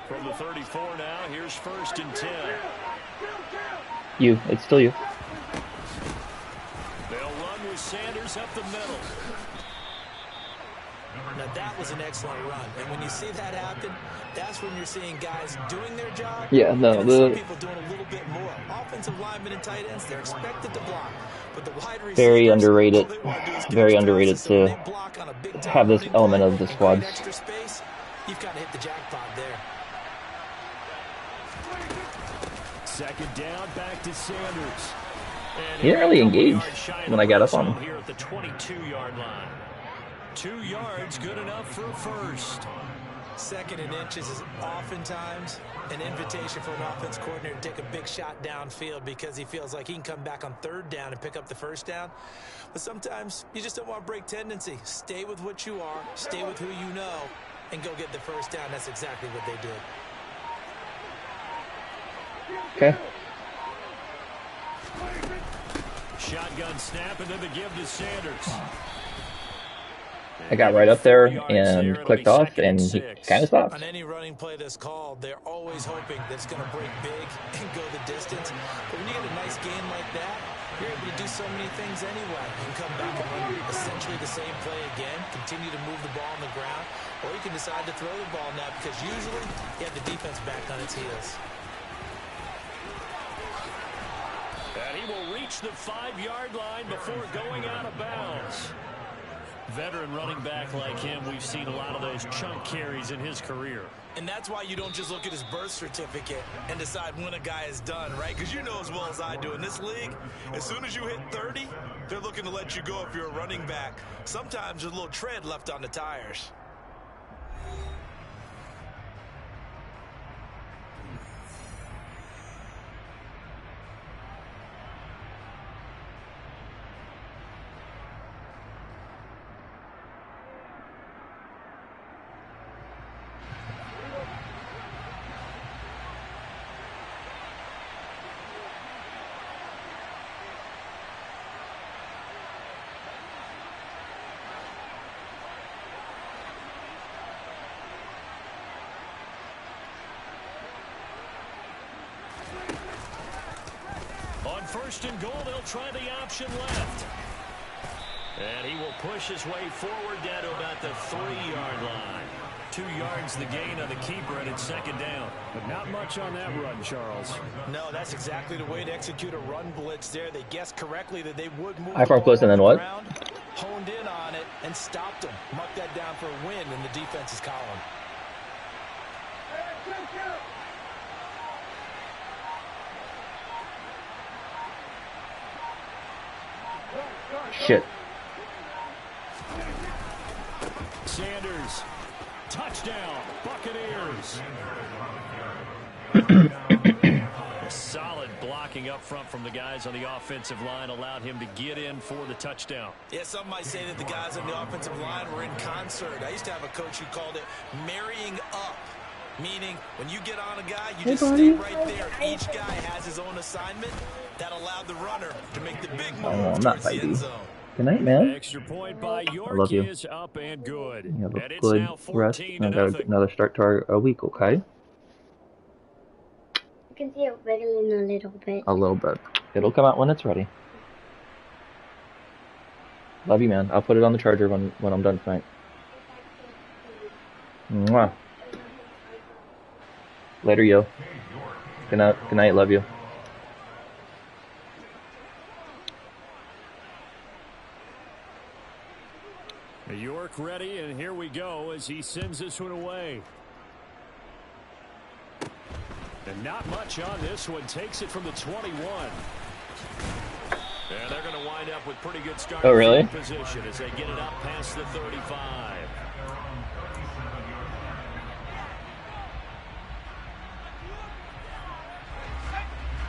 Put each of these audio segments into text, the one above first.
From the 34 now, here's 1st and 10. It's still you. They'll run with Sanders up the middle. Now that was an excellent run, and when you see that happen, that's when you're seeing guys doing their job. Yeah, no, and some people doing a little bit more. Offensive linemen and tight ends, they're expected to block, but the wide receivers, very underrated. Very underrated to have this element of the squad. Extra space, you've kind of hit the jackpot there. 2nd down, back to Sanders. He didn't really engage when I got up on him. Here at the 22-yard line. 2 yards, good enough for a 1st. 2nd and inches is oftentimes an invitation for an offense coordinator to take a big shot downfield because he feels like he can come back on 3rd down and pick up the 1st down. But sometimes you just don't want to break tendency. Stay with what you are, stay with who you know, and go get the 1st down. That's exactly what they did. Okay. Shotgun snap, and then the give to Sanders. I got right up there and clicked off, and he kind of stopped. On any running play that's called, they're always hoping that it's going to break big and go the distance. But when you get a nice game like that, you're able to do so many things anyway. You can come back and run essentially the same play again, continue to move the ball on the ground, or you can decide to throw the ball now because usually you have the defense back on its heels. And he will reach the 5-yard line before going out of bounds. Veteran running back like him, we've seen a lot of those chunk carries in his career. And that's why you don't just look at his birth certificate and decide when a guy is done, right? Because you know as well as I do, in this league, as soon as you hit 30, they're looking to let you go if you're a running back. Sometimes there's a little tread left on the tires. On 1st and goal, they'll try the option left. And he will push his way forward down to about the 3-yard line. 2 yards the gain on the keeper, and it's 2nd down. But not much on that run, Charles. No, that's exactly the way to execute a run blitz there. They guessed correctly that they would move I front close and then what? Honed in on it and stopped them. Marked that down for a win in the defense's column. Shit. Sanders, touchdown, Buccaneers. Solid blocking up front from the guys on the offensive line allowed him to get in for the touchdown. Yeah, some might say that the guys on the offensive line were in concert. I used to have a coach who called it marrying up, meaning when you get on a guy, you just stay right there. Each guy has his own assignment that allowed the runner to make the big move towards the end zone. Good night, man. Extra point by York. I love you. Is up and good. You have a And it's good now rest. 14 I to got nothing. another start to our week, okay? You can see it wiggling a little bit. A little bit. It'll come out when it's ready. Love you, man. I'll put it on the charger when I'm done tonight. Mwah. Later, yo. Good night. Good night. Love you. York ready, and here we go as he sends this one away. And not much on this one. Takes it from the 21. And they're going to wind up with pretty good starting position as they get it up past the 35.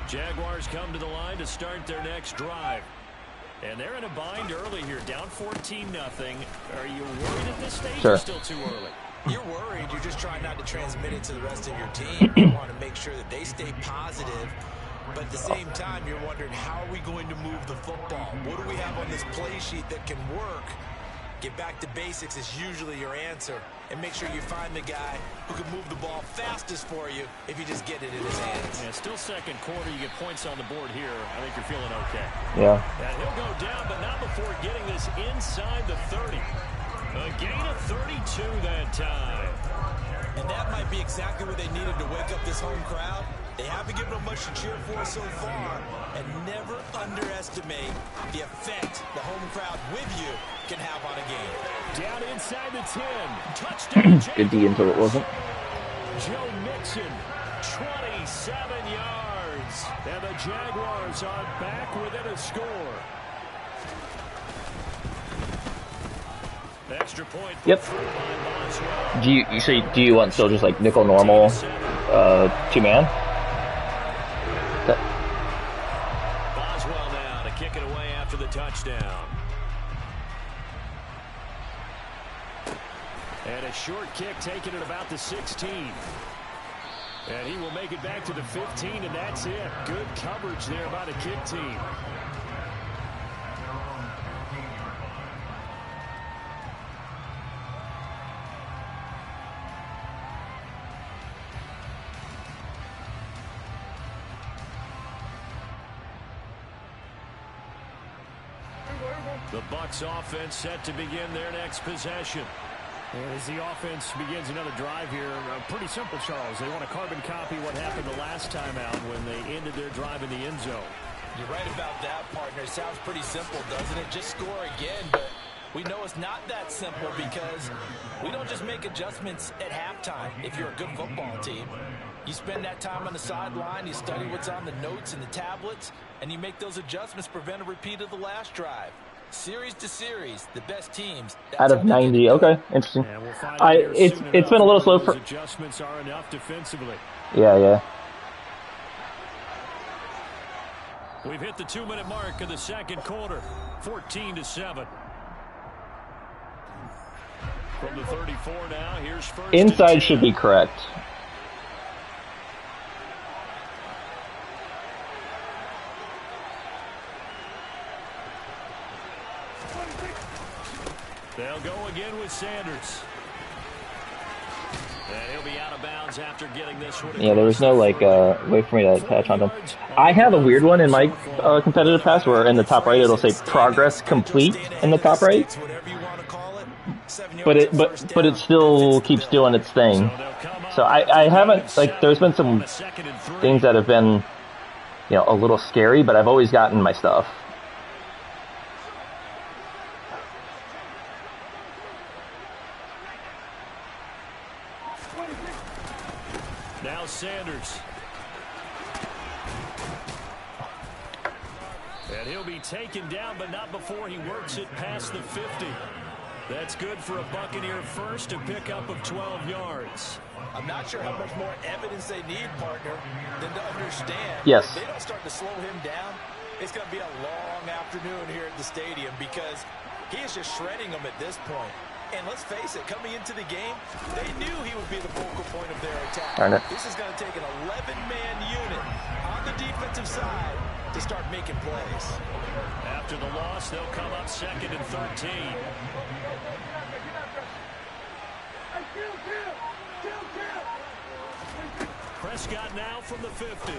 Jaguars come to the line to start their next drive. And they're in a bind early here, down 14-0. Are you worried at this stage? Sure. Or still too early? You're worried. You're just trying not to transmit it to the rest of your team. You want to make sure that they stay positive. But at the same time, you're wondering, how are we going to move the football? What do we have on this play sheet that can work Get back to basics is usually your answer. And make sure you find the guy who can move the ball fastest for you if you just get it in his hands. Yeah, still second quarter. You get points on the board here. I think you're feeling okay. Yeah. And he'll go down, but not before getting this inside the 30. A gain of 32 that time. And that might be exactly what they needed to wake up this home crowd. They haven't given them much to cheer for so far. And never underestimate the effect the home crowd with you can have on a game. Down inside the 10. Touchdown. Good D until it wasn't. Joe Mixon, 27 yards. And the Jaguars are back within a score. Extra point. Yep. Do you want still just like nickel normal, 2-man? Boswell now to kick it away after the touchdown. And a short kick taken at about the 16. And he will make it back to the 15, and that's it. Good coverage there by the kick team. The Bucs offense set to begin their next possession. As the offense begins another drive here, pretty simple, Charles. They want to carbon copy what happened the last time out when they ended their drive in the end zone. You're right about that, partner. Sounds pretty simple, doesn't it? Just score again, but we know it's not that simple because we don't just make adjustments at halftime if you're a good football team. You spend that time on the sideline, you study what's on the notes and the tablets, and you make those adjustments to prevent a repeat of the last drive. Series to series, the best teams. Out of 90, okay, interesting. Yeah, we'll It's been a little slow for. Adjustments are enough defensively. Yeah. We've hit the 2-minute mark of the second quarter, 14-7. From the 34 now, here's first. Inside should be correct. They'll go again with Sanders. And he'll be out of bounds after getting this one. Yeah, there was no like way for me to attach on them. I have a weird one in my competitive pass where in the top right it'll say progress complete in the top right, but it still keeps doing its thing. So I haven't, like, there's been some things that have been, you know, a little scary, but I've always gotten my stuff. Now Sanders. And he'll be taken down, but not before he works it past the 50. That's good for a Buccaneer first, a pickup of 12 yards. I'm not sure how much more evidence they need, partner, than to understand. Yes. If they don't start to slow him down, it's going to be a long afternoon here at the stadium because he is just shredding them at this point. And let's face it, coming into the game, they knew he would be the focal point of their attack. This is going to take an 11-man unit on the defensive side to start making plays. After the loss, they'll come up 2nd and 13. Prescott now from the 50.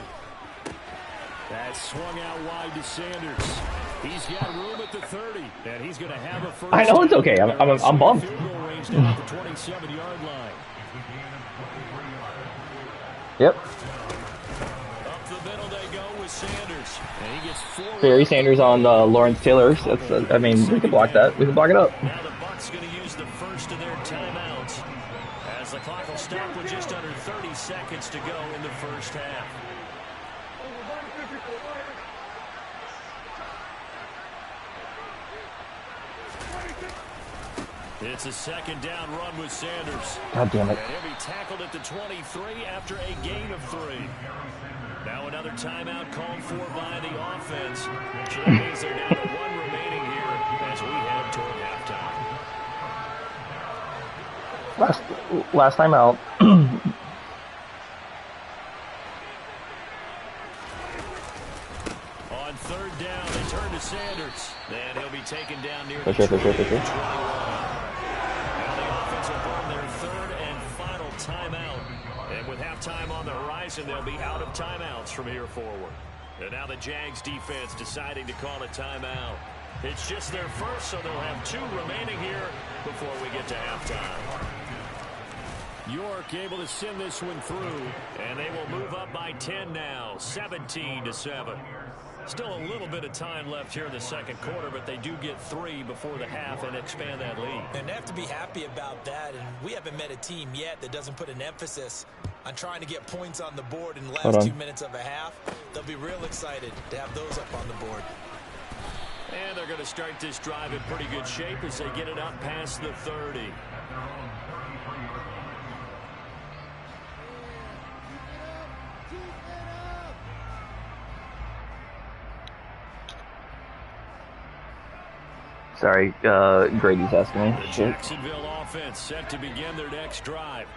That swung out wide to Sanders. He's got room at the 30, and he's going to have a first. I know it's okay. I'm bummed. Field goal range down at the 27-yard line. Yep. Up the middle they go with Sanders, and he gets 4. Barry Sanders on Lawrence Taylor. That's, I mean, we can block that. We can block it up. Now the Bucs going to use the first of their timeouts as the clock will stop with just under 30 seconds to go in the first half. It's a second down run with Sanders. God damn it. And he'll be tackled at the 23 after a gain of 3. Now another timeout called for by the offense. So that means they're down to 1 remaining here as we head toward halftime. Last time out. On 3rd down, they turn to Sanders. And he'll be taken down near For sure. halftime on the horizon. They'll be out of timeouts from here forward. And now the Jags defense deciding to call a timeout. It's just their first, so they'll have 2 remaining here before we get to halftime. York able to send this one through. And they will move up by 10 now, 17-7. Still a little bit of time left here in the second quarter, but they do get 3 before the half and expand that lead. And they have to be happy about that. And we haven't met a team yet that doesn't put an emphasis on trying to get points on the board in the last 2 minutes of a half. They'll be real excited to have those up on the board. And they're going to start this drive in pretty good shape as they get it up past the 30. Sorry, Grady's asking me. The Jacksonville offense set to begin their next drive.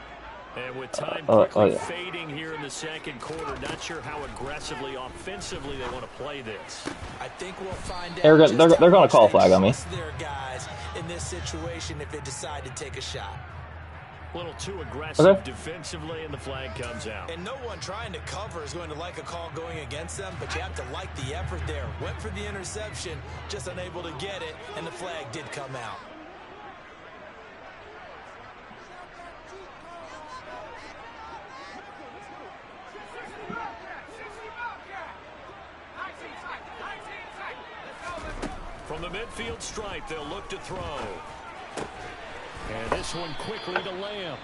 And with time quickly fading here in the second quarter, not sure how aggressively, offensively they want to play this. I think we'll find out. They're going to call a flag on me. Their guys in this situation if they decide to take a shot. A little too aggressive defensively, and the flag comes out. And no one trying to cover is going to like a call going against them, but you have to like the effort there. Went for the interception, just unable to get it, and the flag did come out. From the midfield stripe, they'll look to throw. And this one quickly to Lamb.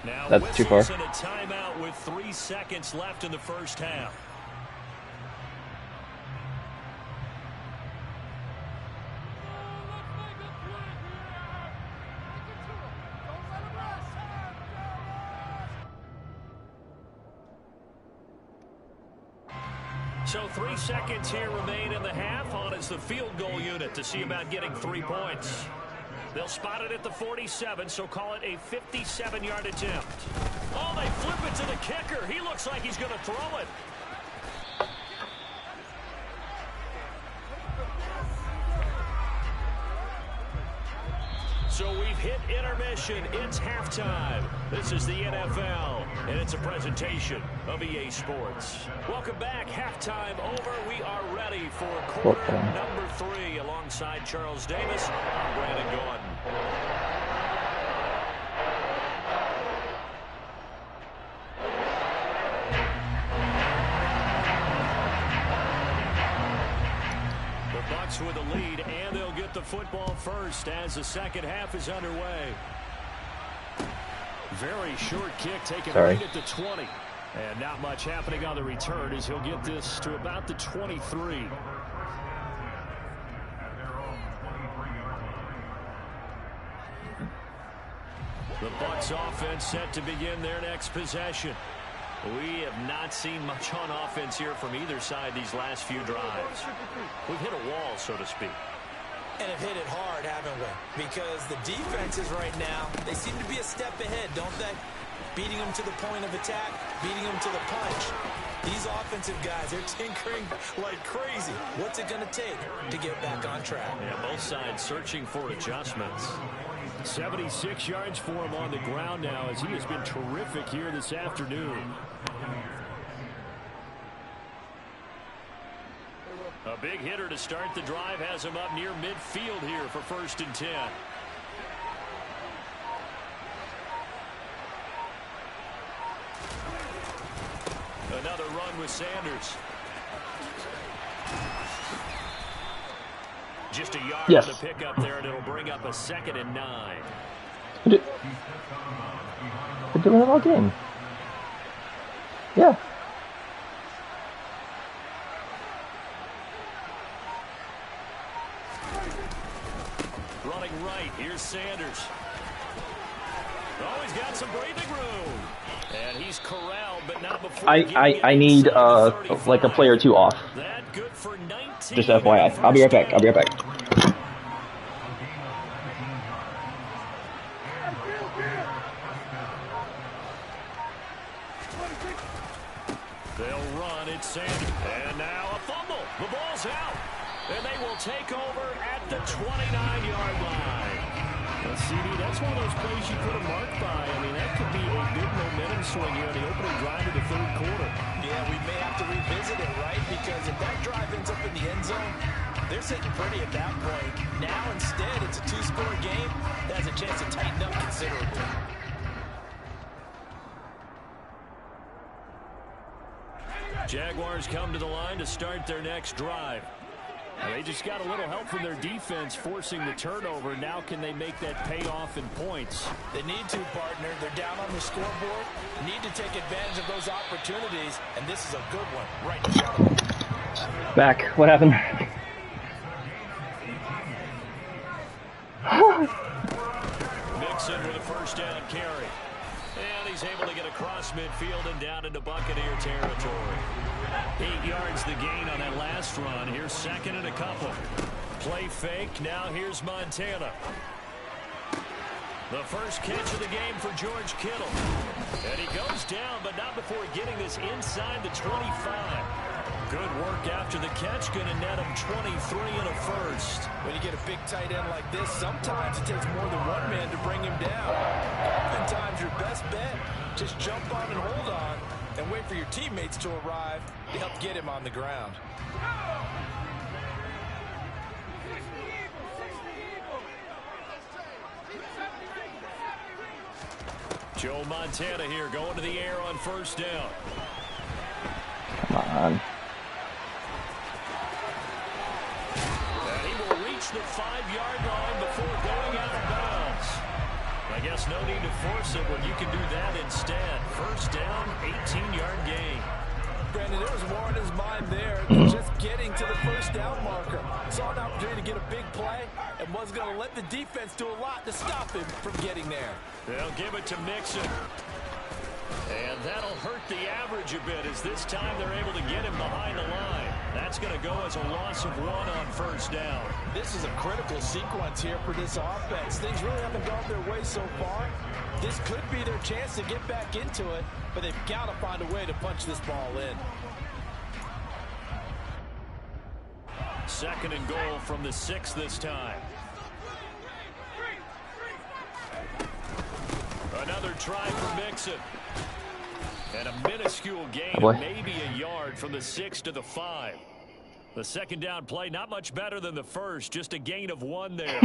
Now that's too far. And a timeout with 3 seconds left in the first half. So 3 seconds here remain in the half. On is the field goal unit to see about getting 3 points. They'll spot it at the 47, so call it a 57-yard attempt. Oh, they flip it to the kicker. He looks like he's going to throw it. So we've hit intermission. It's halftime. This is the NFL, and it's a presentation of EA Sports. Welcome back. Halftime over. We are ready for quarter number 3. Alongside Charles Davis, I'm Brandon Gordon. Bucks with the lead, and they'll get the football first as the second half is underway. Very short kick taken right at the 20. And not much happening on the return as he'll get this to about the 23. The Bucks offense set to begin their next possession. We have not seen much on offense here from either side these last few drives. We've hit a wall, so to speak. And have hit it hard, haven't we? Because the defenses right now, they seem to be a step ahead, don't they? Beating them to the point of attack, beating them to the punch. These offensive guys, they're tinkering like crazy. What's it going to take to get back on track? Yeah, both sides searching for adjustments. 76 yards for him on the ground now as he has been terrific here this afternoon. A big hitter to start the drive has him up near midfield here for 1st and 10. Another run with Sanders. Just a yard on the pickup there, and it'll bring up a 2nd and 9. They're doing it all game. Yeah. Running right, here's Sanders. Oh, he's got some breathing room. And he's corralled, but not before. I need like a play or two off. That good for 19. Just FYI. I'll be right back. They'll run, it's Sanders. And now a fumble. The ball's out. And they will take over at the 29-yard line. Well, CD, that's one of those plays you put a mark by. I mean, that could be a big momentum swing here in the opening drive of the third quarter. Yeah, we may have to revisit it, right? Because if that drive ends up in the end zone, they're sitting pretty at that point. Now, instead, it's a two-score game that has a chance to tighten up considerably. Jaguars come to the line to start their next drive. They just got a little help from their defense forcing the turnover. Now can they make that pay off in points? They need to, partner. They're down on the scoreboard. Need to take advantage of those opportunities, and this is a good one right in front of them. Back. What happened? Mixon with a first down carry. And he's able to get across midfield and down into Buccaneer territory. 8 yards the gain on that last run. Here's second and a couple. Play fake. Now here's Montana. The first catch of the game for George Kittle. And he goes down, but not before getting this inside the 25. Good work after the catch. Going to net him 23 and a first. When you get a big tight end like this, sometimes it takes more than one man to bring him down. Oftentimes, your best bet, just jump on and hold on and wait for your teammates to arrive to help get him on the ground. Joe Montana here going to the air on first down. Come on. And he will reach the 5-yard line before going out of bounds. I guess no need to force it when you can do that instead. First down, 18-yard gain. Brandon, there was more in his mind there than just getting to the first down marker. Saw an opportunity to get a big play and was going to let the defense do a lot to stop him from getting there. They'll give it to Mixon. And that'll hurt the average a bit as this time they're able to get him behind the line. That's going to go as a loss of 1 on first down. This is a critical sequence here for this offense. Things really haven't gone their way so far. This could be their chance to get back into it, but they've got to find a way to punch this ball in. Second and goal from the 6 this time. Another try for Mixon. And a minuscule gain of maybe a yard from the 6 to the 5. The second down play, not much better than the first, just a gain of 1 there.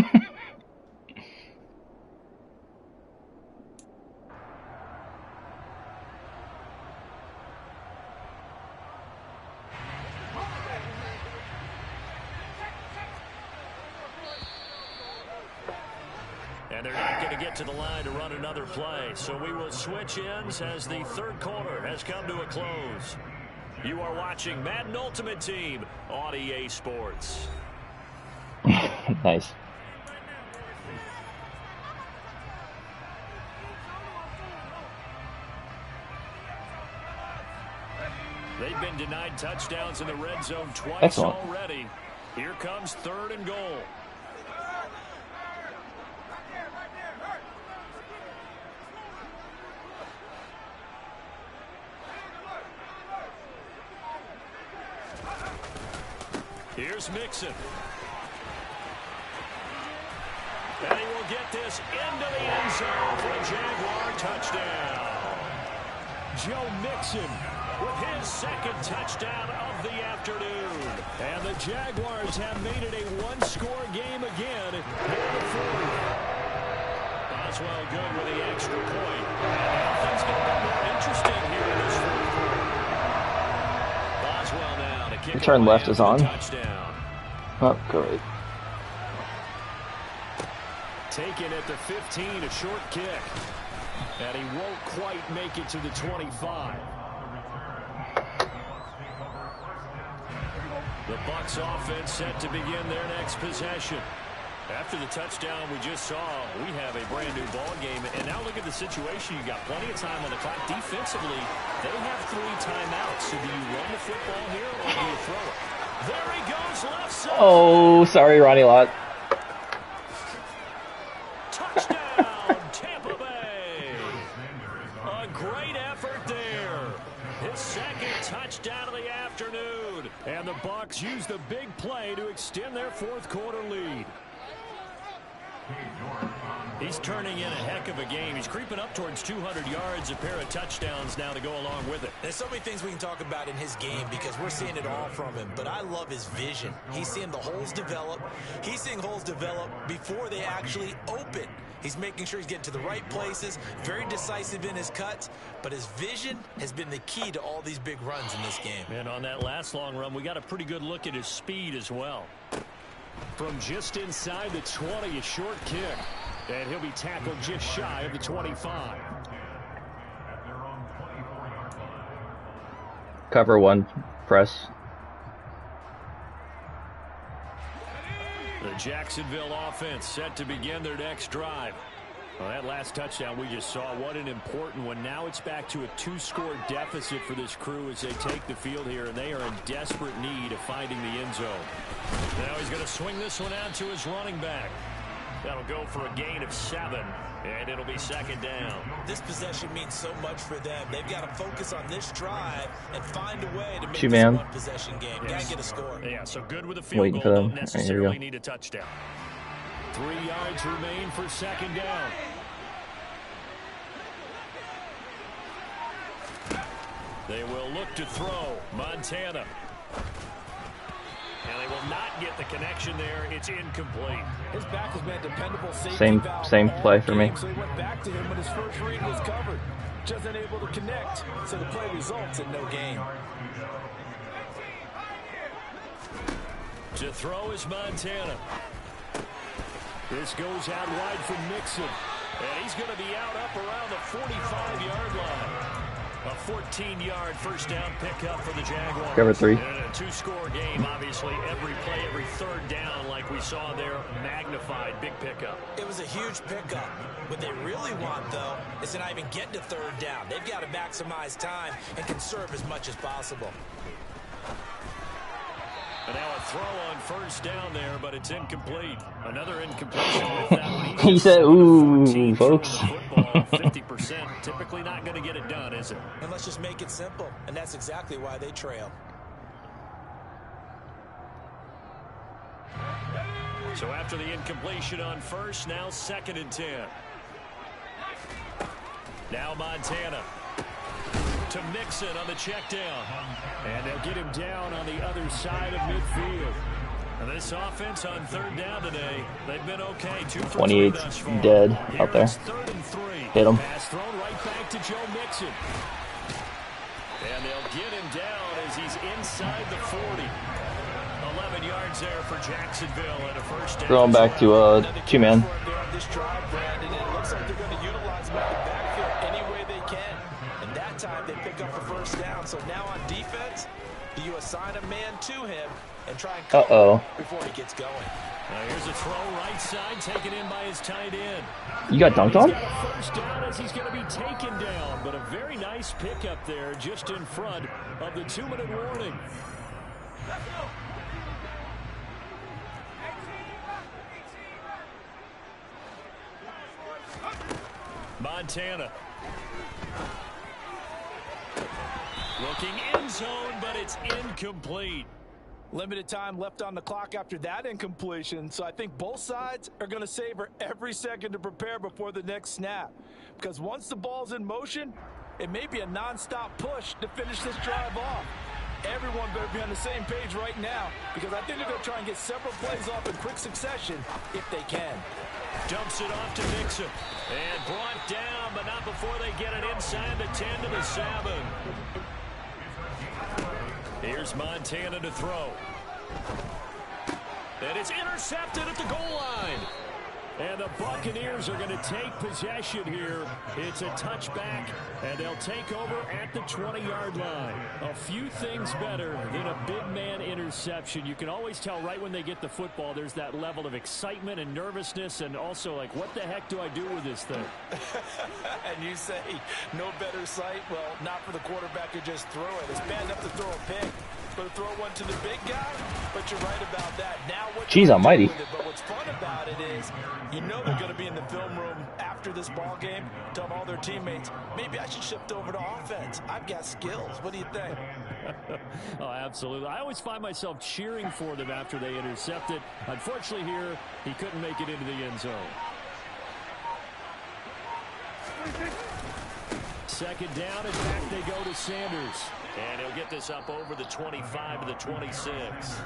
And they're not going to get to the line to run another play. So we will switch ends as the third quarter has come to a close. You are watching Madden Ultimate Team on EA Sports. Nice. They've been denied touchdowns in the red zone twice already. Here comes third and goal. Here's Mixon. And he will get this into the end zone for a Jaguar touchdown. Joe Mixon with his second touchdown of the afternoon. And the Jaguars have made it a one-score game again in the fourth. Boswell good with the extra point. And things get a bit more interesting here in this fourth quarter. Boswell now to kick. The turn left is on. Touchdown. Oh, great. Taken at the 15, a short kick. And he won't quite make it to the 25. The Bucs offense set to begin their next possession. After the touchdown we just saw, we have a brand new ball game. And now look at the situation. You got plenty of time on the clock. Defensively, they have 3 timeouts. So do you run the football here or do you throw it? There he goes, left side. Oh, sorry, Ronnie Lott. Touchdown, Tampa Bay. A great effort there. His second touchdown of the afternoon. And the Bucs use the big play to extend their fourth quarter lead. He's turning in a heck of a game. He's creeping up towards 200 yards, a pair of touchdowns now to go along with it. There's so many things we can talk about in his game because we're seeing it all from him, but I love his vision. He's seeing the holes develop. He's seeing holes develop before they actually open. He's making sure he's getting to the right places, very decisive in his cuts, but his vision has been the key to all these big runs in this game. And on that last long run, we got a pretty good look at his speed as well. From just inside the 20, a short kick. And he'll be tackled just shy of the 25. Cover one, press. The Jacksonville offense set to begin their next drive. Well, that last touchdown we just saw, what an important one. Now it's back to a 2-score deficit for this crew as they take the field here, and they are in desperate need of finding the end zone. Now he's going to swing this one out to his running back. That'll go for a gain of 7, and it'll be second down. This possession means so much for them. They've got to focus on this drive and find a way to make this one-possession game. Got to get a score. Yeah, so good with a field goal. Don't necessarily need a touchdown. 3 yards remain for second down. They will look to throw. Montana. And they will not get the connection there. It's incomplete. His back has been a dependable safety same play for me. So he went back to him when his first read was covered. Just unable to connect, so the play results in no gain. To throw is Montana. This goes out wide for Mixon. And he's going to be out up around the 45-yard line. A 14-yard first down pickup for the Jaguars. Cover 3. And a 2-score game, obviously. Every play, every third down, like we saw there, magnified. Big pickup. It was a huge pickup. What they really want, though, is to not even get to third down. They've got to maximize time and conserve as much as possible. And now a throw on first down there, but it's incomplete. Another incompletion with that one. He said, ooh, folks. 50%. Typically not going to get it done, is it? And let's just make it simple. And that's exactly why they trail. So after the incompletion on first, now second and 10. Now Montana. To Mixon on the check down. And they'll get him down on the other side of midfield. And this offense on third down today, they've been okay. 2 for 3 thus far. Dead out there. Third and 3. Hit him. Pass thrown right back to Joe Mixon. And they'll get him down as he's inside the 40. 11 yards there for Jacksonville and a first down. Throwing back to a 2-man. This drive, Brandon, it looks like they're going to utilize him at the backfield any way they can. And that time they pick up the first down. So now on defense, do you assign a man to him and try and cover before he gets going? Here's a throw right side taken in by his tight end. You got dunked on? First down as he's going to be taken down, but a very nice pickup there just in front of the 2-minute warning. Montana. Looking end zone, but it's incomplete. Limited time left on the clock after that incompletion, so I think both sides are going to savor every second to prepare before the next snap. Because once the ball's in motion, it may be a non-stop push to finish this drive off. Everyone better be on the same page right now, because I think they're going to try and get several plays off in quick succession if they can. Dumps it off to Mixon. And brought down, but not before they get it inside the 10 to the 7. Here's Montana to throw. And it's intercepted at the goal line. And the Buccaneers are going to take possession here. It's a touchback, and they'll take over at the 20-yard line. A few things better than a big man interception. You can always tell right when they get the football, there's that level of excitement and nervousness, and also like, what the heck do I do with this thing? And you say, no better sight? Well, not for the quarterback who just threw it. It's bad enough to throw a pick, but to throw one to the big guy? But you're right about that. Now, Jeez almighty. But what's fun about it is, you know they're going to be in the film room after this ball game, telling all their teammates, maybe I should shift over to offense. I've got skills. What do you think? Oh, absolutely. I always find myself cheering for them after they intercept it. Unfortunately here, he couldn't make it into the end zone. Second down, and back they go to Sanders. And he'll get this up over the 25 to the 26.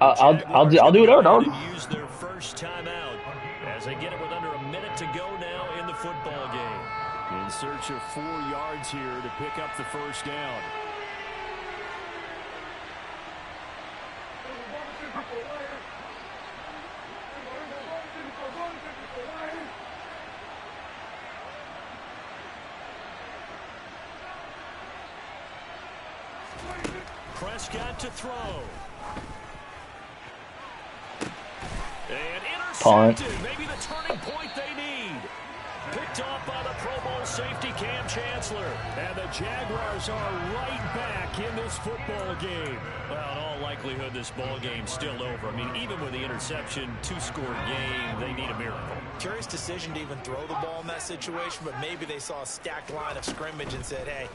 I'll do it, dog. Use their first timeout as they get it with under a minute to go now in the football game. In search of 4 yards here to pick up the first down. Prescott to throw. And intercepted. Maybe the turning point they need. Picked off by the Pro Bowl safety Cam Chancellor. And the Jaguars are right back in this football game. Well, in all likelihood, this ball game's still over. I mean, even with the interception, 2-score game, they need a miracle. Curious decision to even throw the ball in that situation, but maybe they saw a stacked line of scrimmage and said, hey,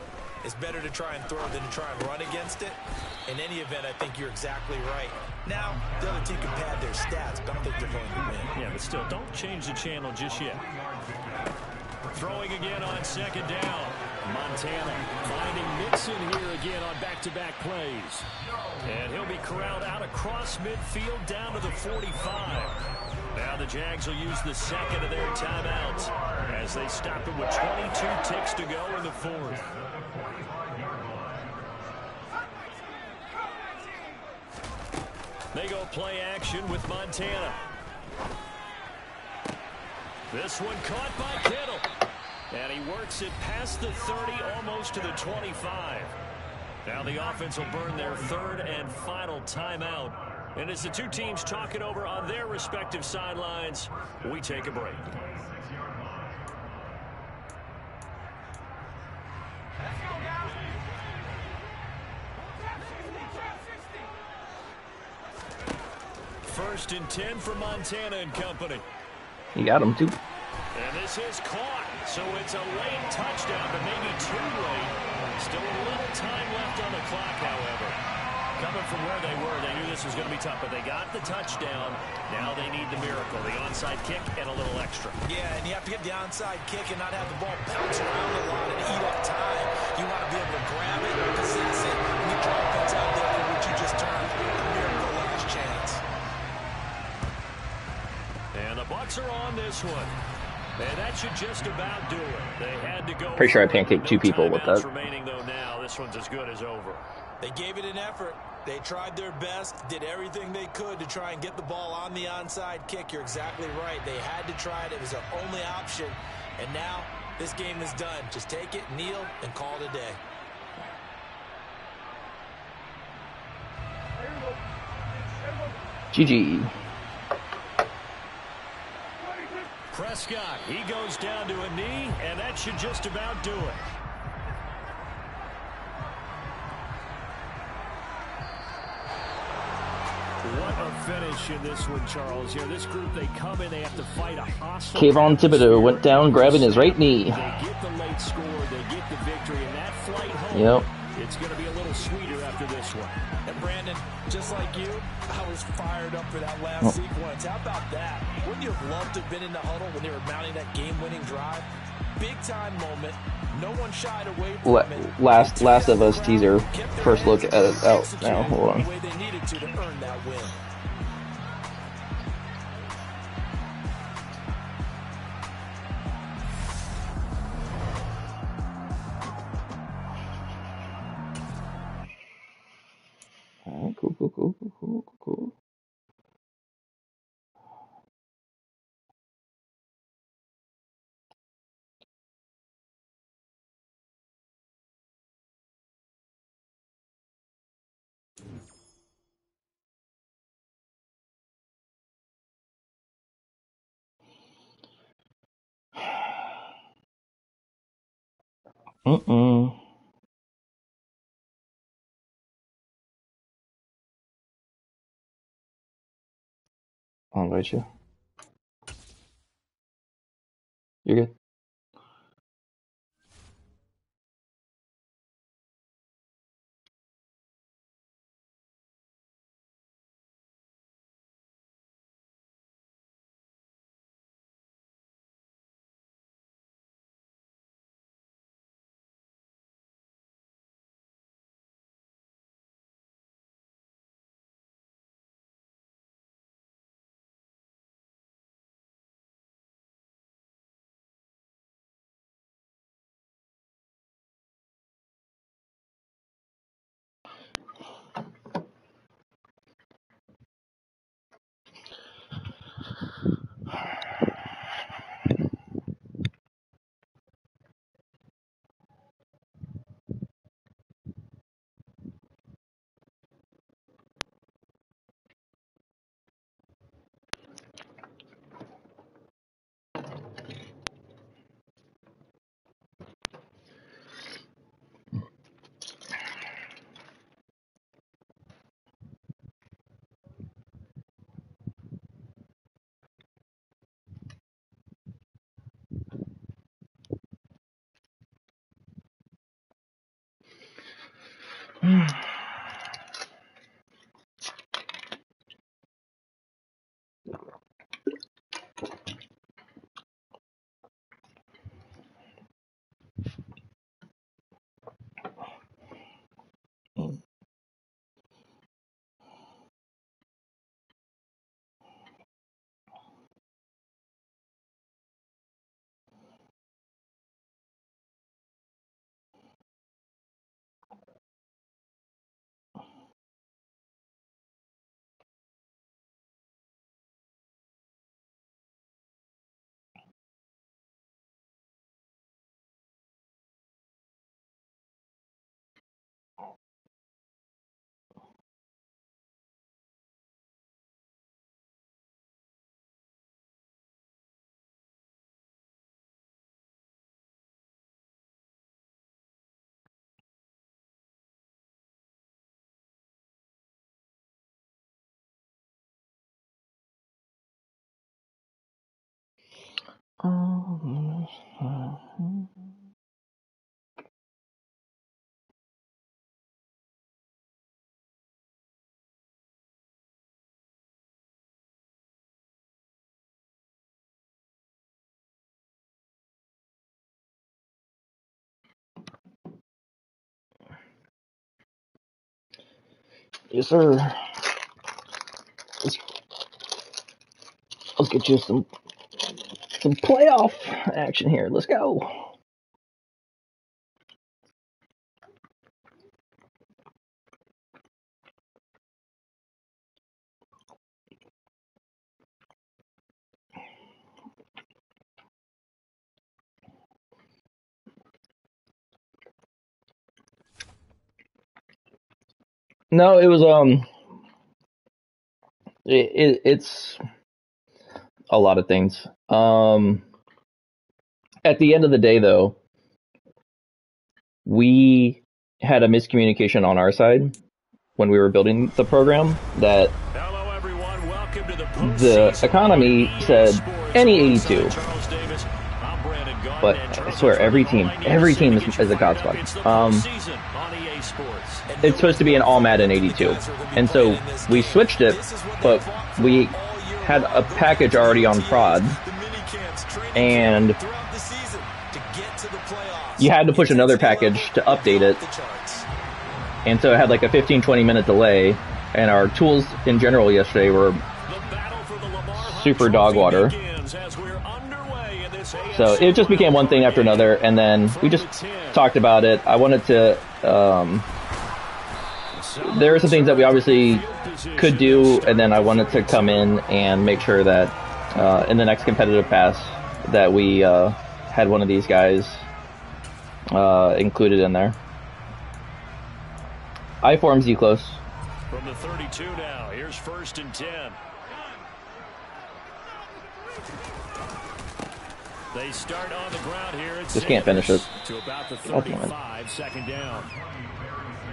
it's better to try and throw than to try and run against it. In any event, I think you're exactly right. Now, the other team can pad their stats, but I don't think they're going to win. Yeah, but still, don't change the channel just yet. Throwing again on second down. Montana finding Mixon here again on back-to-back plays. And he'll be corralled out across midfield down to the 45. Now the Jags will use the second of their timeouts as they stop it with 22 ticks to go in the fourth. They go play action with Montana. This one caught by Kittle. And he works it past the 30, almost to the 25. Now the offense will burn their third and final timeout. And as the two teams talk it over on their respective sidelines, we take a break. First and 10 for Montana and company. You got him, too. And this is caught, so it's a late touchdown, but maybe too late. Still a little time left on the clock, however. Coming from where they were, they knew this was going to be tough, but they got the touchdown. Now they need the miracle, the onside kick and a little extra. Yeah, and you have to get the onside kick and not have the ball bounce around a lot and eat up time. You want to be able to grab it, possess it, and get your offense out there for what you just turned a miracle last chance. And the Bucs are on this one. And that should just about do it. They had to go. Pretty sure I pancaked 2 people with that. Remaining though now, this one's as good as over. They gave it an effort. They tried their best, did everything they could to try and get the ball on the onside kick. You're exactly right. They had to try it. It was their only option. And now this game is done. Just take it, kneel, and call it a day. GG. Prescott, he goes down to a knee, and that should just about do it. What a finish in this one, Charles. Here, this group, they come in, they have to fight a hostile. Kayvon Thibodeau went down grabbing his right knee. They get the late score, they get the victory, and that flight home, yep. It's going to be a little sweeter after this one. And Brandon, just like you, I was fired up for that last sequence. How about that? Wouldn't you have loved to have been in the huddle when they were mounting that game-winning drive? Big-time moment. No one shied away from it. Last of Us teaser. First look at it out now. Hold on. The way they needed to earn that win. Cool. I'll invite you. You're good. Yes, sir. Let's get you some playoff action here. Let's go. No, it was it's a lot of things. At the end of the day, though, we had a miscommunication on our side when we were building the program that Hello, everyone. Welcome to the economy said any 82. But I swear, every team is a god spot. It's supposed to be an all Madden 82, and so we switched it, but we had a package already on prod, and you had to push another package to update it, and so it had like a 15-20 minute delay, and our tools in general yesterday were super dog water. So it just became one thing after another, and then we just talked about it. I wanted to, there were some things that we obviously could do, and then I wanted to come in and make sure that in the next competitive pass that we had one of these guys included in there. I-forms you close. From the 32 now, here's 1st and 10. They start on the ground here. Just can't finish it. To about the 35, second down.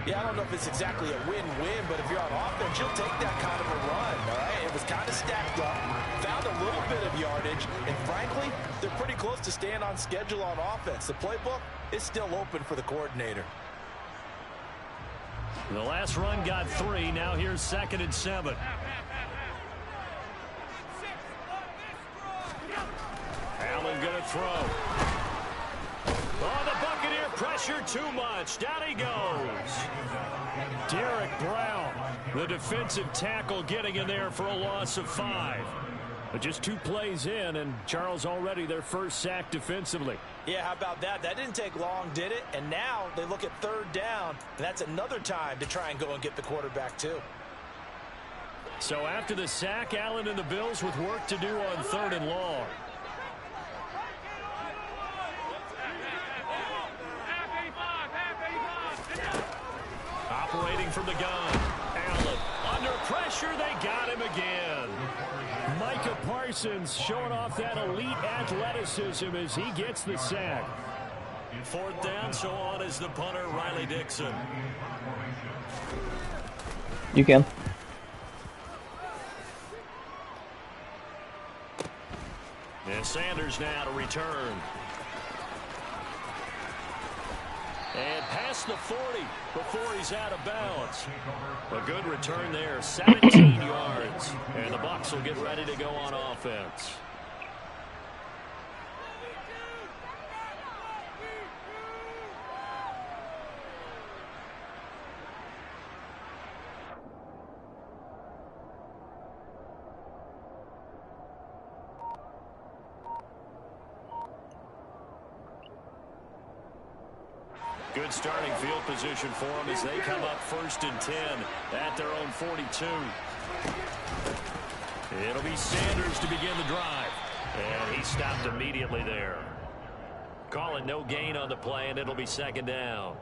Yeah, I don't know if it's exactly a win-win, but if you're on offense, you'll take that kind of a run, all right? It was kind of stacked up, found a little bit of yardage, and frankly, they're pretty close to staying on schedule on offense. The playbook is still open for the coordinator. The last run got 3. Now here's 2nd and 7. Allen going to throw. Oh, the Buccaneer pressure too much. Down he goes. Derek Brown, the defensive tackle, getting in there for a loss of 5. But just 2 plays in, and Charles already their first sack defensively. Yeah, how about that? That didn't take long, did it? And now they look at 3rd down, and that's another time to try and go and get the quarterback too. So after the sack, Allen and the Bills with work to do on 3rd and long. Operating from the gun. Allen under pressure. They got him again. Micah Parsons showing off that elite athleticism as he gets the sack. 4th down, so on is the punter, Riley Dixon. You can. And Sanders now to return. And pass across the 40 before he's out of bounds. A good return there, 17 yards. And the Bucs will get ready to go on offense. Good starting field position for them as they come up 1st and 10 at their own 42. It'll be Sanders to begin the drive. And he stopped immediately there. Call it no gain on the play, and it'll be 2nd down.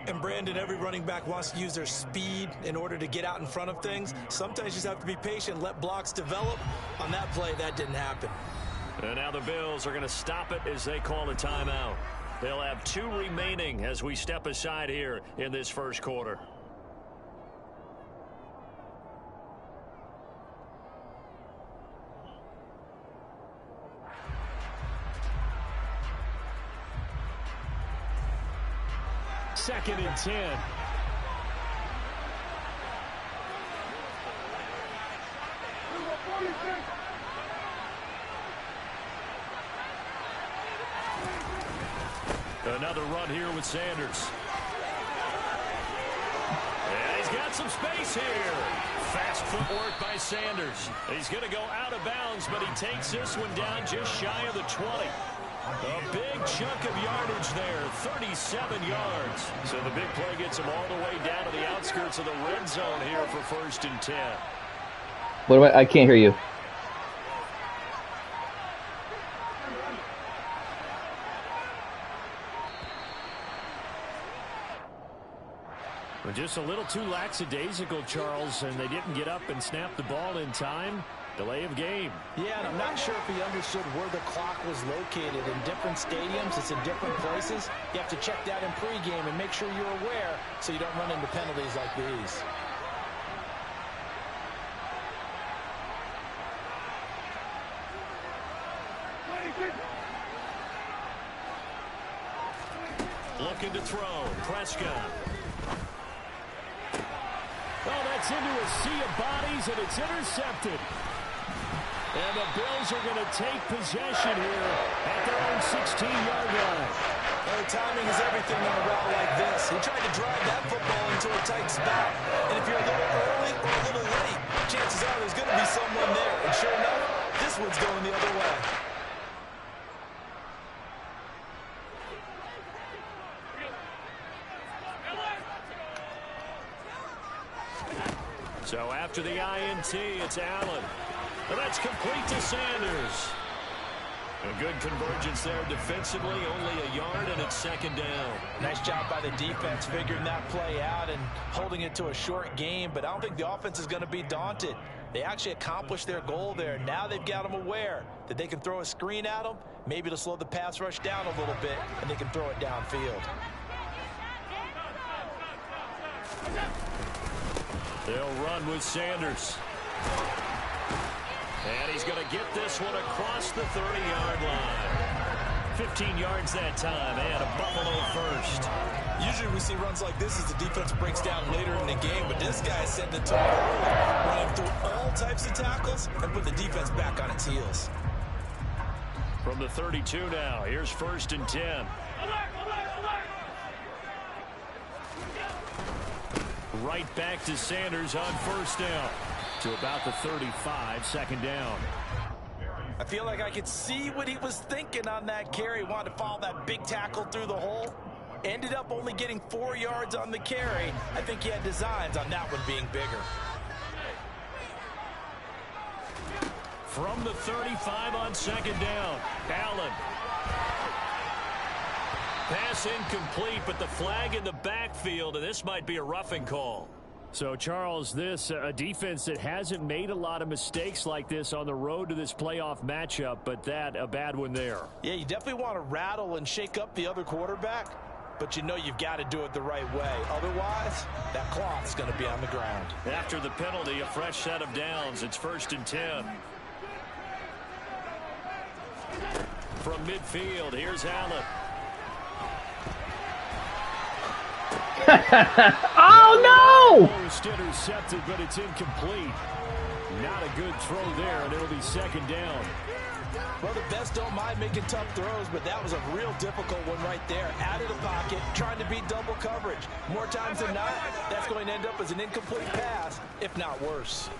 And Brandon, every running back wants to use their speed in order to get out in front of things. Sometimes you just have to be patient, let blocks develop. On that play, that didn't happen. And now the Bills are going to stop it as they call a timeout. They'll have 2 remaining as we step aside here in this first quarter. Second and 10. Another run here with Sanders. And he's got some space here. Fast footwork by Sanders. He's going to go out of bounds, but he takes this one down just shy of the 20. A big chunk of yardage there, 37 yards. So the big play gets him all the way down to the outskirts of the red zone here for 1st and 10. What I can't hear you. Just a little too lackadaisical, Charles, and they didn't get up and snap the ball in time. Delay of game. Yeah, and I'm not sure if he understood where the clock was located. In different stadiums, it's in different places. You have to check that in pregame and make sure you're aware so you don't run into penalties like these. Looking to throw. Prescott. Oh, that's into a sea of bodies, and it's intercepted. And the Bills are going to take possession here at their own 16-yard line. Well, timing is everything on a route like this. He tried to drive that football into a tight spot. And if you're a little early or a little late, chances are there's going to be someone there. And sure enough, this one's going the other way. So after the INT, it's Allen. And that's complete to Sanders. A good convergence there defensively, only a yard, and it's 2nd down. Nice job by the defense figuring that play out and holding it to a short game, but I don't think the offense is going to be daunted. They actually accomplished their goal there. Now they've got them aware that they can throw a screen at them, maybe to slow the pass rush down a little bit, and they can throw it downfield. They'll run with Sanders. And he's going to get this one across the 30-yard line. 15 yards that time, and a Buffalo first. Usually we see runs like this as the defense breaks down later in the game, but this guy sent it to him early, running through all types of tackles and put the defense back on its heels. From the 32 now, here's 1st and 10. Right back to Sanders on 1st down. To about the 35, 2nd down. I feel like I could see what he was thinking on that carry. Wanted to follow that big tackle through the hole. Ended up only getting 4 yards on the carry. I think he had designs on that one being bigger. From the 35 on 2nd down, Allen. Pass incomplete, but the flag in the backfield, and this might be a roughing call. So, Charles, this a defense that hasn't made a lot of mistakes like this on the road to this playoff matchup, but that a bad one there. Yeah, you definitely want to rattle and shake up the other quarterback, but you know you've got to do it the right way. Otherwise, that cloth's going to be on the ground. After the penalty, a fresh set of downs. It's 1st and 10. From midfield, here's Allen. Oh no! Almost intercepted, but it's incomplete. Not a good throw there, and it'll be second down. Well, the best don't mind making tough throws, but that was a real difficult one right there. Out of the pocket, trying to beat double coverage. More times than not, that's going to end up as an incomplete pass, if not worse.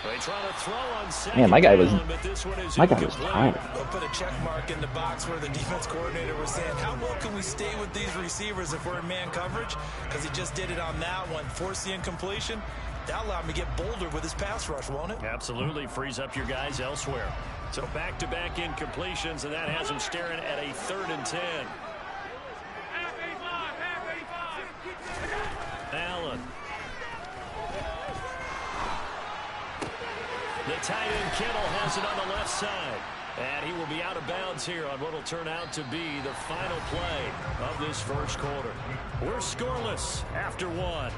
They try to throw on second Man, my guy was tired. We'll put a check mark in the box where the defense coordinator was saying, how well can we stay with these receivers if we're in man coverage? Because he just did it on that one. Force the incompletion. That'll allow him to get bolder with his pass rush, won't it? Absolutely. Frees up your guys elsewhere. So back-to-back incompletions, and that has them staring at a 3rd and 10. Allen. The tight end Kittle has it on the left side. And he will be out of bounds here on what will turn out to be the final play of this first quarter. We're scoreless after 1.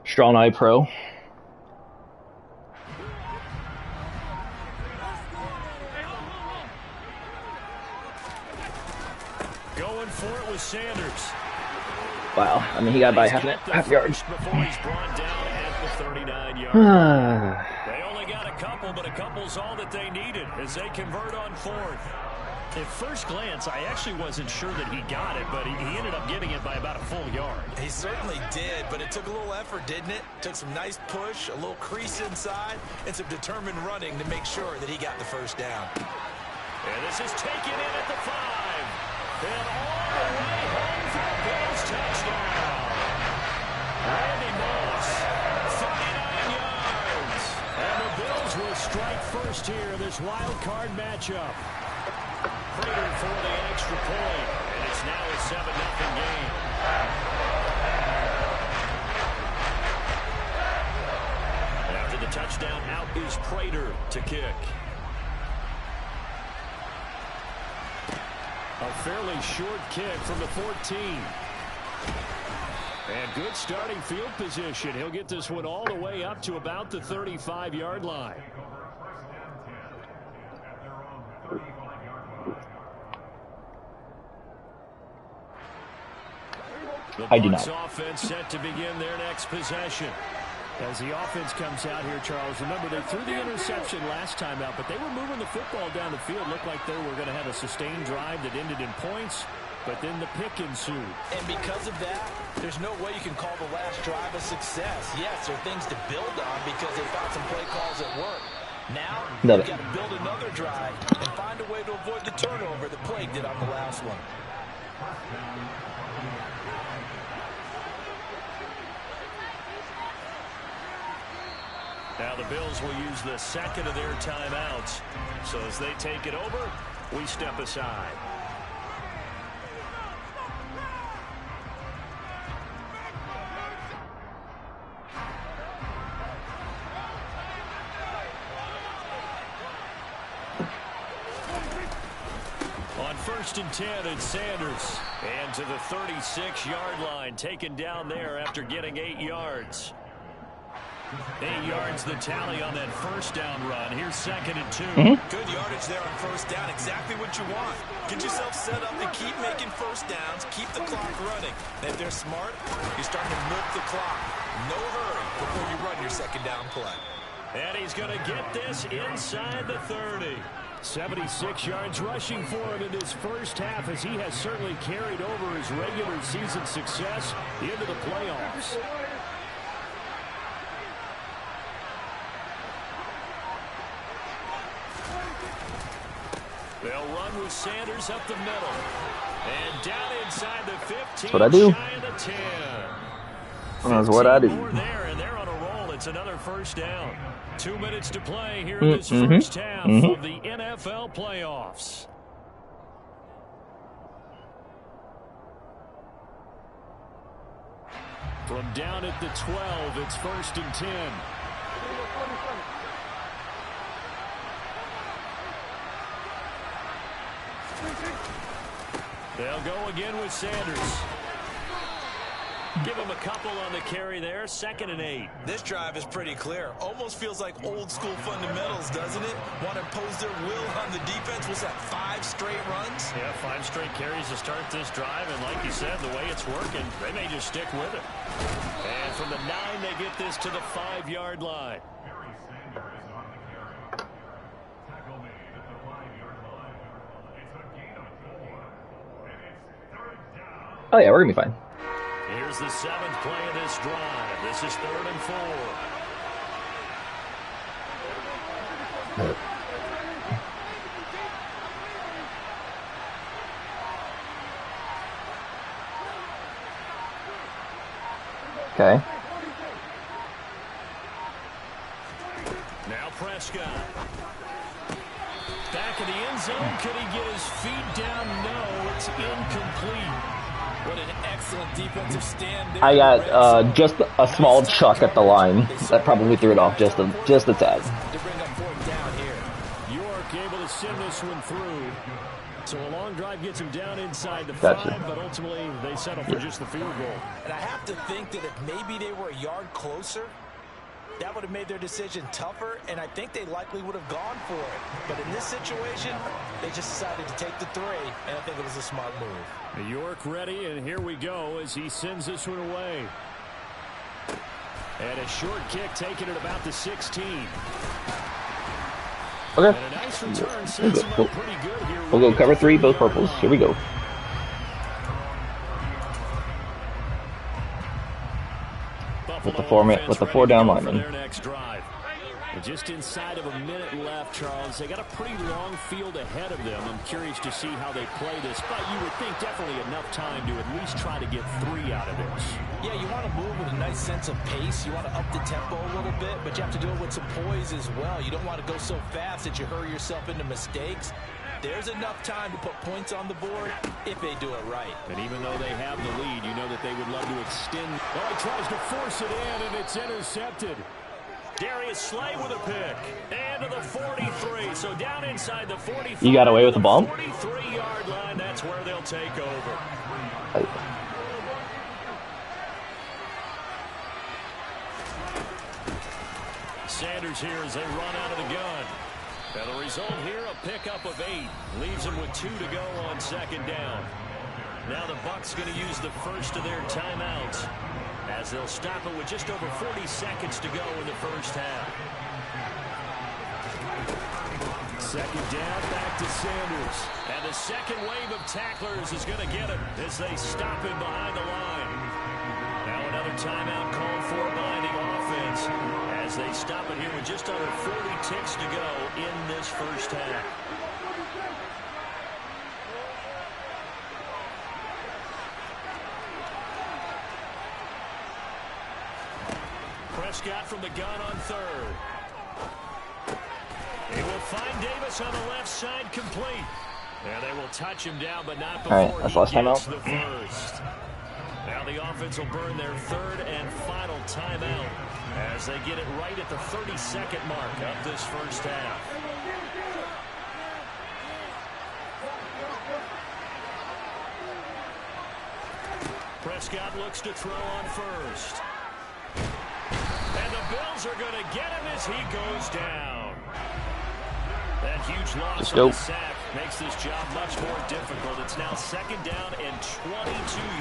Strong Eye Pro. Going for it with Sanders. Wow, I mean he got by half yard. Before he's brought down at the 39-yard. They only got a couple, but a couple's all that they needed as they convert on 4th. At first glance, I actually wasn't sure that he got it, but he ended up getting it by about a full yard. He certainly did, but it took a little effort, didn't it? Took some nice push, a little crease inside, and some determined running to make sure that he got the first down. And this is taken in at the 5. And all the way home for a Bills touchdown. Randy Moss, 39 yards. And the Bills will strike first here in this wild card matchup. Prater for the extra point, and it's now a 7-0 game. After the touchdown, out is Prater to kick. A fairly short kick from the 14. And good starting field position. He'll get this one all the way up to about the 35-yard line. I do not. The offense set to begin their next possession. As the offense comes out here, Charles, remember they threw the interception last time out, but they were moving the football down the field. Looked like they were going to have a sustained drive that ended in points, but then the pick ensued. And because of that, there's no way you can call the last drive a success. Yes, there are things to build on because they found some play calls that work. Now, you've got to build another drive and find a way to avoid the turnover that Plague did on the last one. Now the Bills will use the second of their timeouts. So as they take it over, we step aside. On 1st and 10, it's Sanders. And to the 36-yard line, taken down there after getting 8 yards. 8 yards the tally on that first down run. Here's 2nd and 2. Good yardage there on first down. Exactly what you want. Get yourself set up and keep making first downs. Keep the clock running. And if they're smart, you're starting to milk the clock. No hurry before you run your second down play. And he's going to get this inside the 30. 76 yards rushing for him in this first half, as he has certainly carried over his regular season success into the playoffs. They'll run with Sanders up the middle. And down inside the 15. That's what I do. Shy of the 10. That's what I do. More there, and they're on a roll. It's another first down. 2 minutes to play here in this first half of the NFL playoffs. From down at the 12, it's 1st and 10. They'll go again with Sanders. Give him a couple on the carry there. 2nd and 8. This drive is pretty clear. Almost feels like old school fundamentals, doesn't it? Want to impose their will on the defense. Was that 5 straight runs? Yeah, 5 straight carries to start this drive. And like you said, the way it's working, they may just stick with it. And from the 9, they get this to the 5-yard line. Oh yeah, we're gonna be fine. Here's the 7th play of this drive. This is 3rd and 4. Okay. Now Prescott. Back in the end zone. Could he get his feet down? No, it's incomplete. What an excellent defensive stand there. I got just a small chuck at the line that probably threw it off just a tad. To bring up 4th down here. York able to send this one through. So a long drive gets him down inside the 5, Gotcha. but ultimately they settle for just the field goal. And I have to think that if maybe they were a yard closer, that would have made their decision tougher, and I think they likely would have gone for it. But in this situation, they just decided to take the 3, and I think it was a smart move. York ready, and here we go as he sends this one away. And a short kick taken at about the 16. Okay. And a nice return sets him up pretty good here. We'll go cover 3, both purples. Here we go. With the 4 down linemen. Just inside of a minute left, Charles. They got a pretty long field ahead of them. I'm curious to see how they play this, but you would think definitely enough time to at least try to get 3 out of this. Yeah, you want to move with a nice sense of pace. You want to up the tempo a little bit, but you have to do it with some poise as well. You don't want to go so fast that you hurry yourself into mistakes. There's enough time to put points on the board if they do it right. And even though they have the lead, you know that they would love to extend. Oh, he tries to force it in, and it's intercepted. Darius Slay with a pick. And to the 43. So down inside the 45. You got away with the bump? 43-yard line. That's where they'll take over. Sanders here as they run out of the gun. And the result here, a pickup of 8. Leaves them with 2 to go on 2nd down. Now the Bucs going to use the first of their timeouts as they'll stop it with just over 40 seconds to go in the first half. 2nd down, back to Sanders. And the second wave of tacklers is going to get him as they stop him behind the line. Now another timeout called for by the offense as they stop it here with just under 40 ticks to go in this first half. Prescott from the gun on 3rd. He will find Davis on the left side complete. And they will touch him down, but not before Alright, that's last he gets timeout. the first. Now the offense will burn their 3rd and final timeout as they get it right at the 30-second mark of this first half. Prescott looks to throw on 1st. And the Bills are going to get him as he goes down. That huge loss on the sack makes this job much more difficult. It's now 2nd down and 22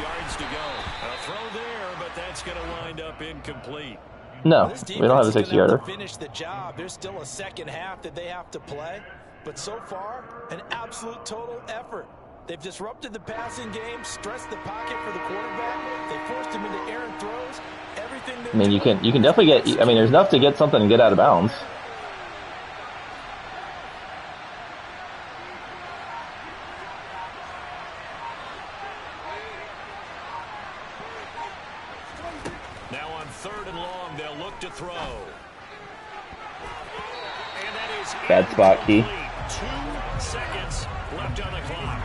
yards to go. A throw there, but that's going to wind up incomplete. No, we don't have a 60-yarder. Finish the job. There's still a second half that they have to play, but so far, an absolute total effort. They've disrupted the passing game, stressed the pocket for the quarterback. They forced him into errant throws. Everything. I mean, you can definitely get. I mean, there's enough to get something and get out of bounds. Now on 3rd and long, they'll look to throw. And that is bad spot, Key. 2 seconds left on the clock.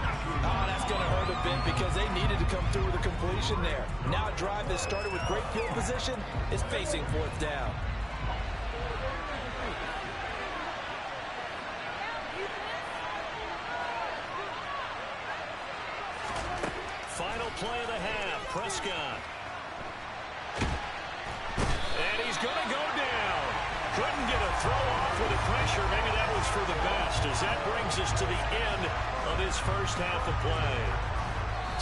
Oh, that's going to hurt a bit because they needed to come through with a completion there. Now a drive that started with great field position is facing fourth down. Final play of the half, Prescott. And he's going to go down. Couldn't get a throw off with the pressure. Maybe that was for the best, as that brings us to the end of his first half of play.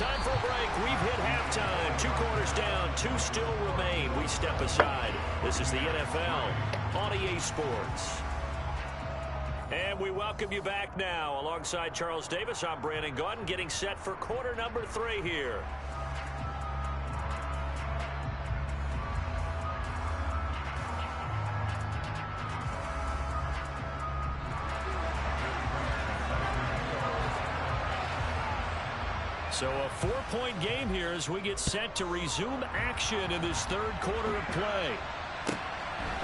Time for a break. We've hit halftime. 2 quarters down, 2 still remain. We step aside. This is the NFL on EA Sports. And we welcome you back now. Alongside Charles Davis, I'm Brandon Gaudin, getting set for quarter number 3 here. So a 4-point game here as we get set to resume action in this third quarter of play.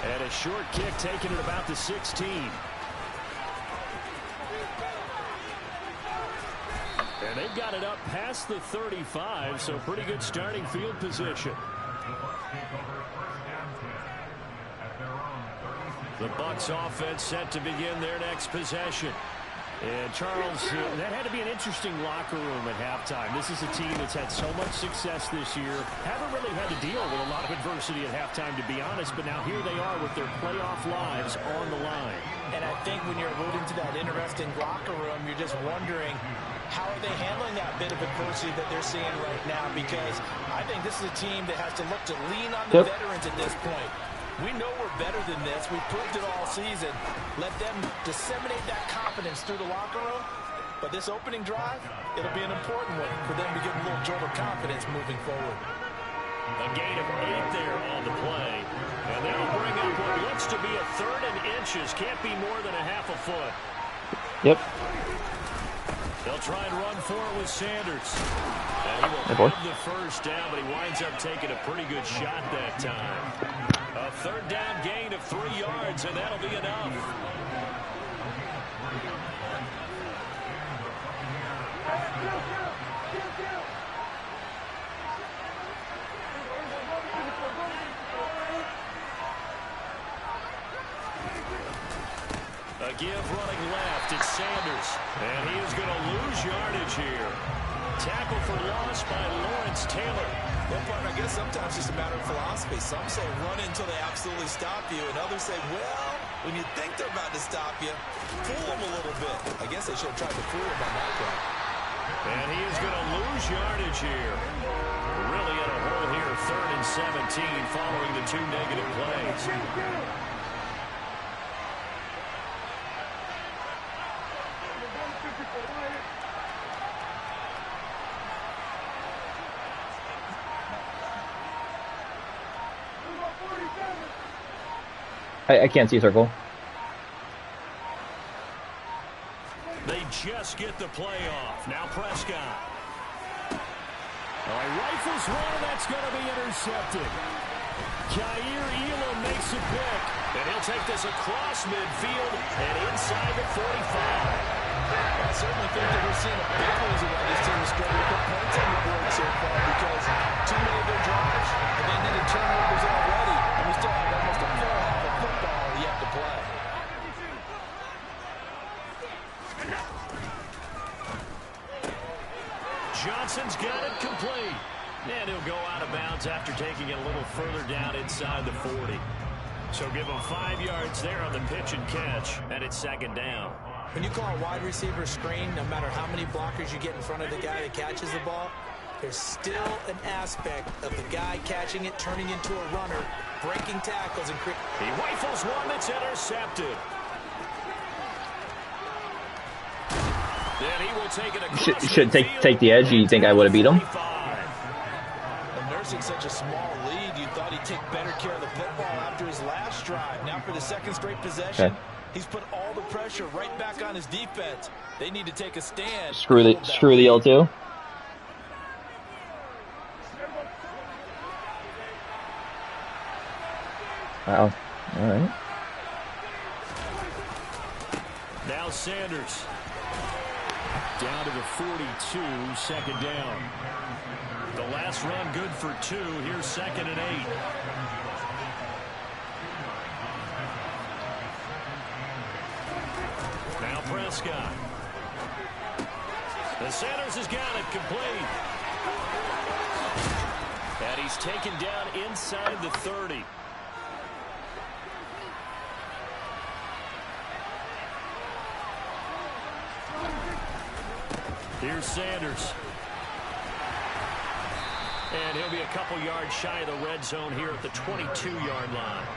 And a short kick taken at about the 16. And they've got it up past the 35, so pretty good starting field position. The Bucs offense set to begin their next possession. And Charles, that had to be an interesting locker room at halftime. This is a team that's had so much success this year. Haven't really had to deal with a lot of adversity at halftime, to be honest. But now here they are with their playoff lives on the line. And I think when you're alluding to that interesting locker room, you're just wondering, how are they handling that bit of adversity that they're seeing right now? Because I think this is a team that has to look to lean on the veterans at this point. We know we're better than this. We've proved it all season. Let them disseminate that confidence through the locker room. But this opening drive, it'll be an important one for them to get a little jolt of confidence moving forward. A gain of 8 there on the play. And that'll bring up what looks to be a 3rd and inches. Can't be more than a half a foot. Yep. They'll try and run for it with Sanders. And he will have the first down, but he winds up taking a pretty good shot that time. A 3rd down gain of 3 yards, and that'll be enough. A give running left. It's Sanders. And he is going to lose yardage here. Tackle for loss by Lawrence Taylor. Well, partner, I guess sometimes it's just a matter of philosophy. Some say run until they absolutely stop you, and others say, well, when you think they're about to stop you, fool them a little bit. I guess they should have tried to fool them on that one. And he is going to lose yardage here. Really in a hole here, 3rd and 17 following the 2 negative plays. I can't see circle. They just get the play off. Now Prescott. He rifles one, and that's going to be intercepted. Jair Elam makes a pick, and he'll take this across midfield and inside the 45. I certainly think that we're seeing a big reason why this team is struggling to put points on the board so far, because too many of their drives, and they needed turnovers already, and we still have almost a full half of football yet to play. Johnson's got it complete. And he'll go out of bounds after taking it a little further down inside the 40. So give him 5 yards there on the pitch and catch, and it's 2nd down. When you call a wide receiver screen, no matter how many blockers you get in front of the guy that catches the ball, there's still an aspect of the guy catching it, turning into a runner, breaking tackles, and he rifles one that's intercepted. Then he will take it across should take the edge. You think I would have beat him? Nursing such a small lead, you thought he'd take better care of the football after his last drive. Now for the 2nd straight possession, he's put all the pressure right back on his defense. They need to take a stand. Screw the L2. Wow. All right. Now Sanders. Down to the 42, second down. The last run good for 2. Here's 2nd and 8. Now Prescott. The Sanders has got it complete. And he's taken down inside the 30. Here's Sanders. And he'll be a couple yards shy of the red zone here at the 22-yard line.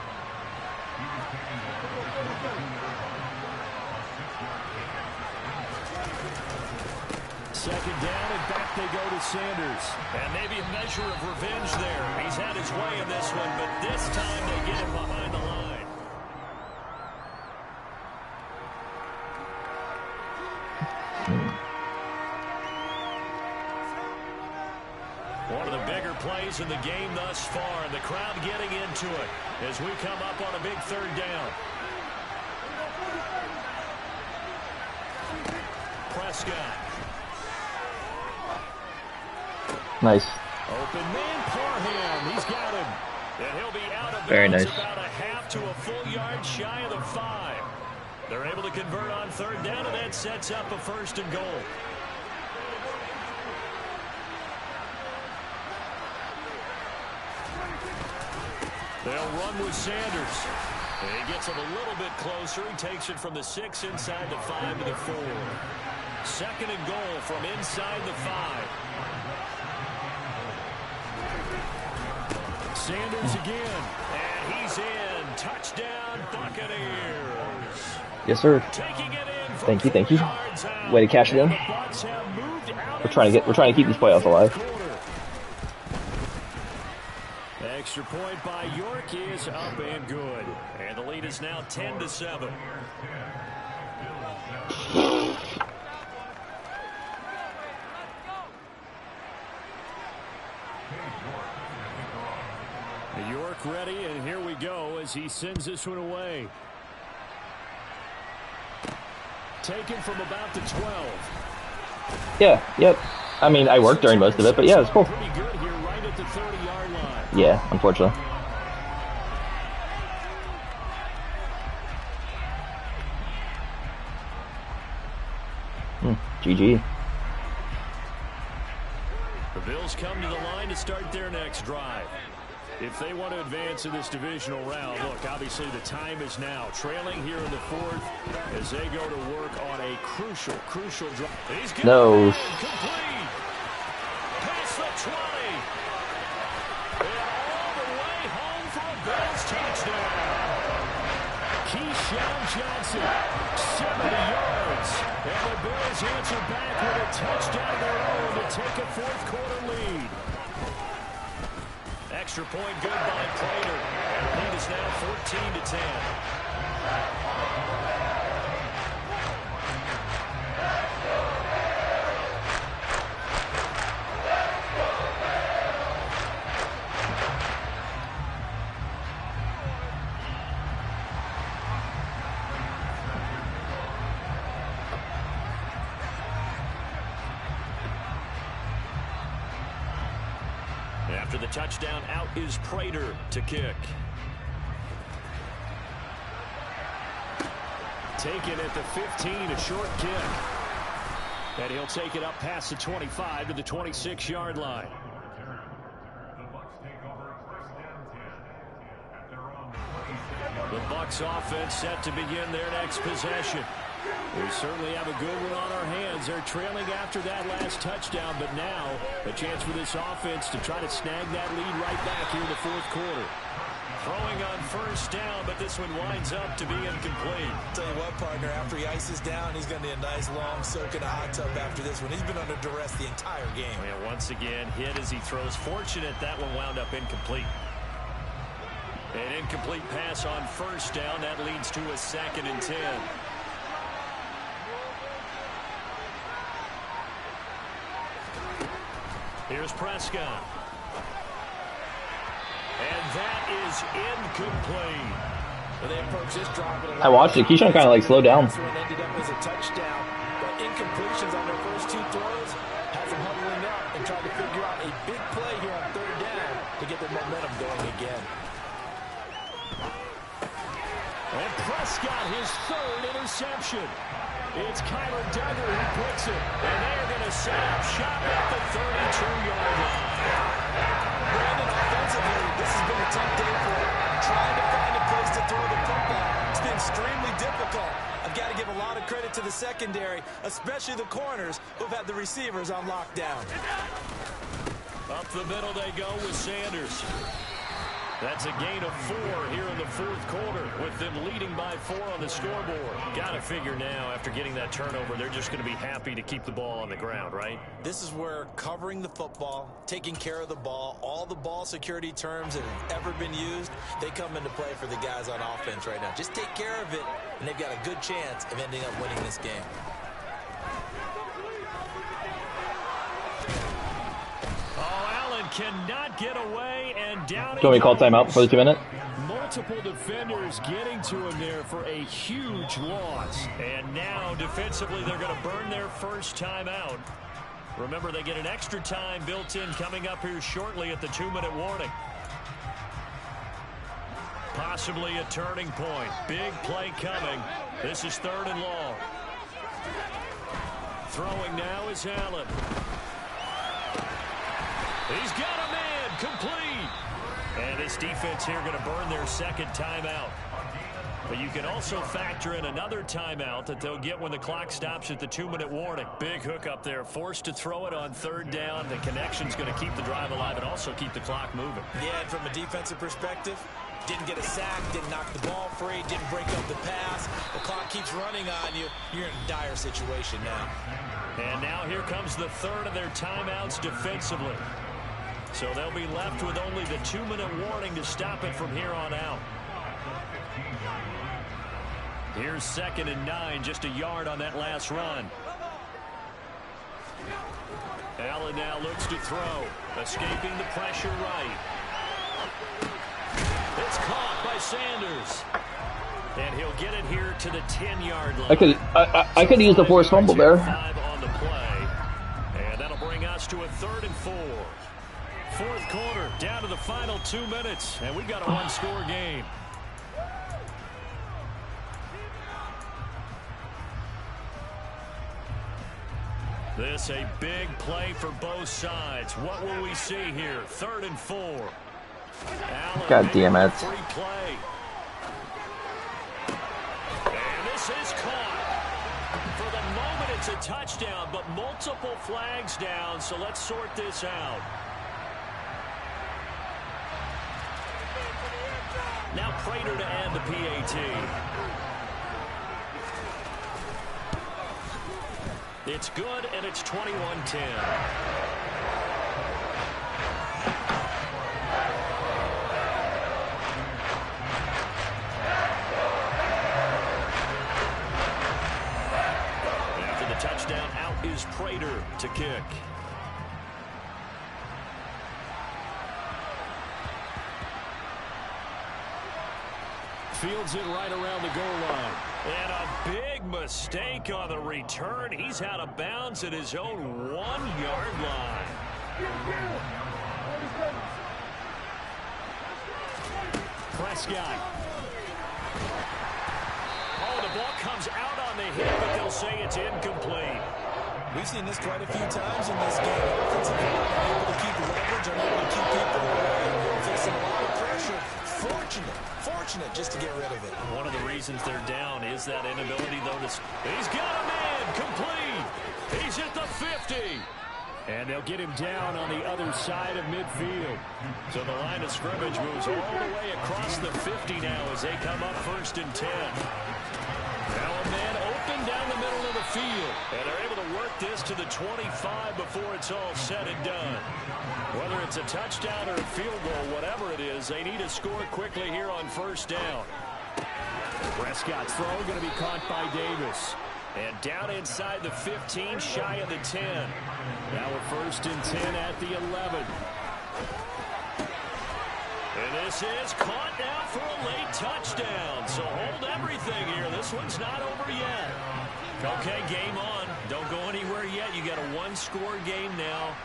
Second down, and back they go to Sanders. And maybe a measure of revenge there. He's had his way in this one, but this time they get him behind the line. One of the bigger plays in the game thus far, and the crowd getting into it as we come up on a big 3rd down. Prescott. Nice. Open man, Parham. He's got him. And he'll be out of Very bounds nice. about a half to a full yard shy of the 5. They're able to convert on 3rd down, and that sets up a 1st and goal. They'll run with Sanders. And he gets him a little bit closer. He takes it from the 6 inside the 5 to the 4. 2nd and goal from inside the 5. Sanders again. And he's in. Touchdown, Buccaneers. Yes, sir. Taking it in. Thank you, thank you. Way to cash it in. We're trying to keep these playoffs alive. Extra point by York is up and good. And the lead is now 10-7. York ready, and here we go as he sends this one away. Taken from about the 12. Yeah, yep. I mean, I worked during most of it, but yeah, it's cool. Pretty good here, right at the 30-yard line. Yeah, unfortunately. GG. The Bills come to the line to start their next drive. If they want to advance in this divisional round, look, obviously the time is now. Trailing here in the 4th as they go to work on a crucial drive. He's got No. complete. Past the 20. And all the way home for a Bills touchdown. Keyshawn Johnson, 70 yards. And the Bills answer back with a touchdown of their own to take a 4th-quarter lead. Extra point good by Prater. And the lead is now 14-10. After the touchdown, out is Prater to kick. Taken at the 15, a short kick. And he'll take it up past the 25 to the 26-yard line. The Bucs offense set to begin their next possession. We certainly have a good one on our hands. They're trailing after that last touchdown, but now a chance for this offense to try to snag that lead right back here in the 4th quarter. Throwing on 1st down, but this one winds up to be incomplete. Tell you what, partner, after he ices down, he's going to need a nice long soak in a hot tub after this one. He's been under duress the entire game. And once again, hit as he throws. Fortunate that one wound up incomplete. An incomplete pass on 1st down. That leads to a 2nd and 10. Here's Prescott. And that is incomplete. When they approach this drive, I watched it. Keyshawn kind of like slowed down. This one ended up as a touchdown, but incompletions on their first 2 throws has them huddling up and trying to figure out a big play here on 3rd down to get their momentum going again. And Prescott, his 3rd interception. It's Kyler Duggar who puts it. And they're going to set up shop at the 32-yard line. Brandon, offensively, this has been a tough day for him. Trying to find a place to throw the football. It's been extremely difficult. I've got to give a lot of credit to the secondary, especially the corners who've had the receivers on lockdown. Up the middle they go with Sanders. That's a gain of 4 here in the 4th quarter with them leading by 4 on the scoreboard. Got to figure now after getting that turnover, they're just going to be happy to keep the ball on the ground, right? This is where covering the football, taking care of the ball, all the ball security terms that have ever been used, they come into play for the guys on offense right now. Just take care of it, and they've got a good chance of ending up winning this game. Cannot get away, and down. Do you want me to call timeout for the 2 minute? Multiple defenders getting to him there for a huge loss. And now defensively they're going to burn their first timeout. Remember, they get an extra time built in coming up here shortly at the 2-minute warning. Possibly a turning point. Big play coming. This is 3rd and long. Throwing now is Allen. He's got a man, complete. And this defense here going to burn their 2nd timeout. But you can also factor in another timeout that they'll get when the clock stops at the 2-minute warning. Big hook up there, forced to throw it on 3rd down. The connection's going to keep the drive alive and also keep the clock moving. Yeah, and from a defensive perspective, didn't get a sack, didn't knock the ball free, didn't break up the pass. The clock keeps running on you. You're in a dire situation now. And now here comes the 3rd of their timeouts defensively. So they'll be left with only the 2-minute warning to stop it from here on out. Here's 2nd and 9, just a yard on that last run. Allen now looks to throw, escaping the pressure right. It's caught by Sanders. And he'll get it here to the 10-yard line. I could use the forced fumble there. 5 on the play. And that'll bring us to a 3rd and 4. 4th quarter, down to the final 2 minutes, and we've got a 1-score game. This a big play for both sides. What will we see here? 3rd and 4. Allen, God damn it. Free play. And this is caught. For the moment, it's a touchdown, but multiple flags down, so let's sort this out. Now Prater to add the PAT. It's good, and it's 21-10. After the touchdown, out is Prater to kick. Fields it right around the goal line. And a big mistake on the return. He's out of bounds at his own 1-yard line. Prescott. Oh, the ball comes out on the hit, but they'll say it's incomplete. We've seen this quite a few times in this game. Offensive line able to keep leverage, unable to keep people away, facing a lot of pressure. Fortunate just to get rid of it. One of the reasons they're down is that inability, though, to... He's got a man, complete. He's at the 50. And they'll get him down on the other side of midfield. So the line of scrimmage moves all the way across the 50 now as they come up 1st and 10. Now a man open down the middle of the field. And they're able to work this to the 25 before it's all said and done. Whether it's a touchdown or a field goal, whatever it is, they need to score quickly here on 1st down. Prescott's throw going to be caught by Davis. And down inside the 15, shy of the 10. Now a 1st and 10 at the 11. And this is caught now for a late touchdown. So hold everything here. This one's not over yet. Okay, game on. Don't go anywhere yet. You got a one-score game now.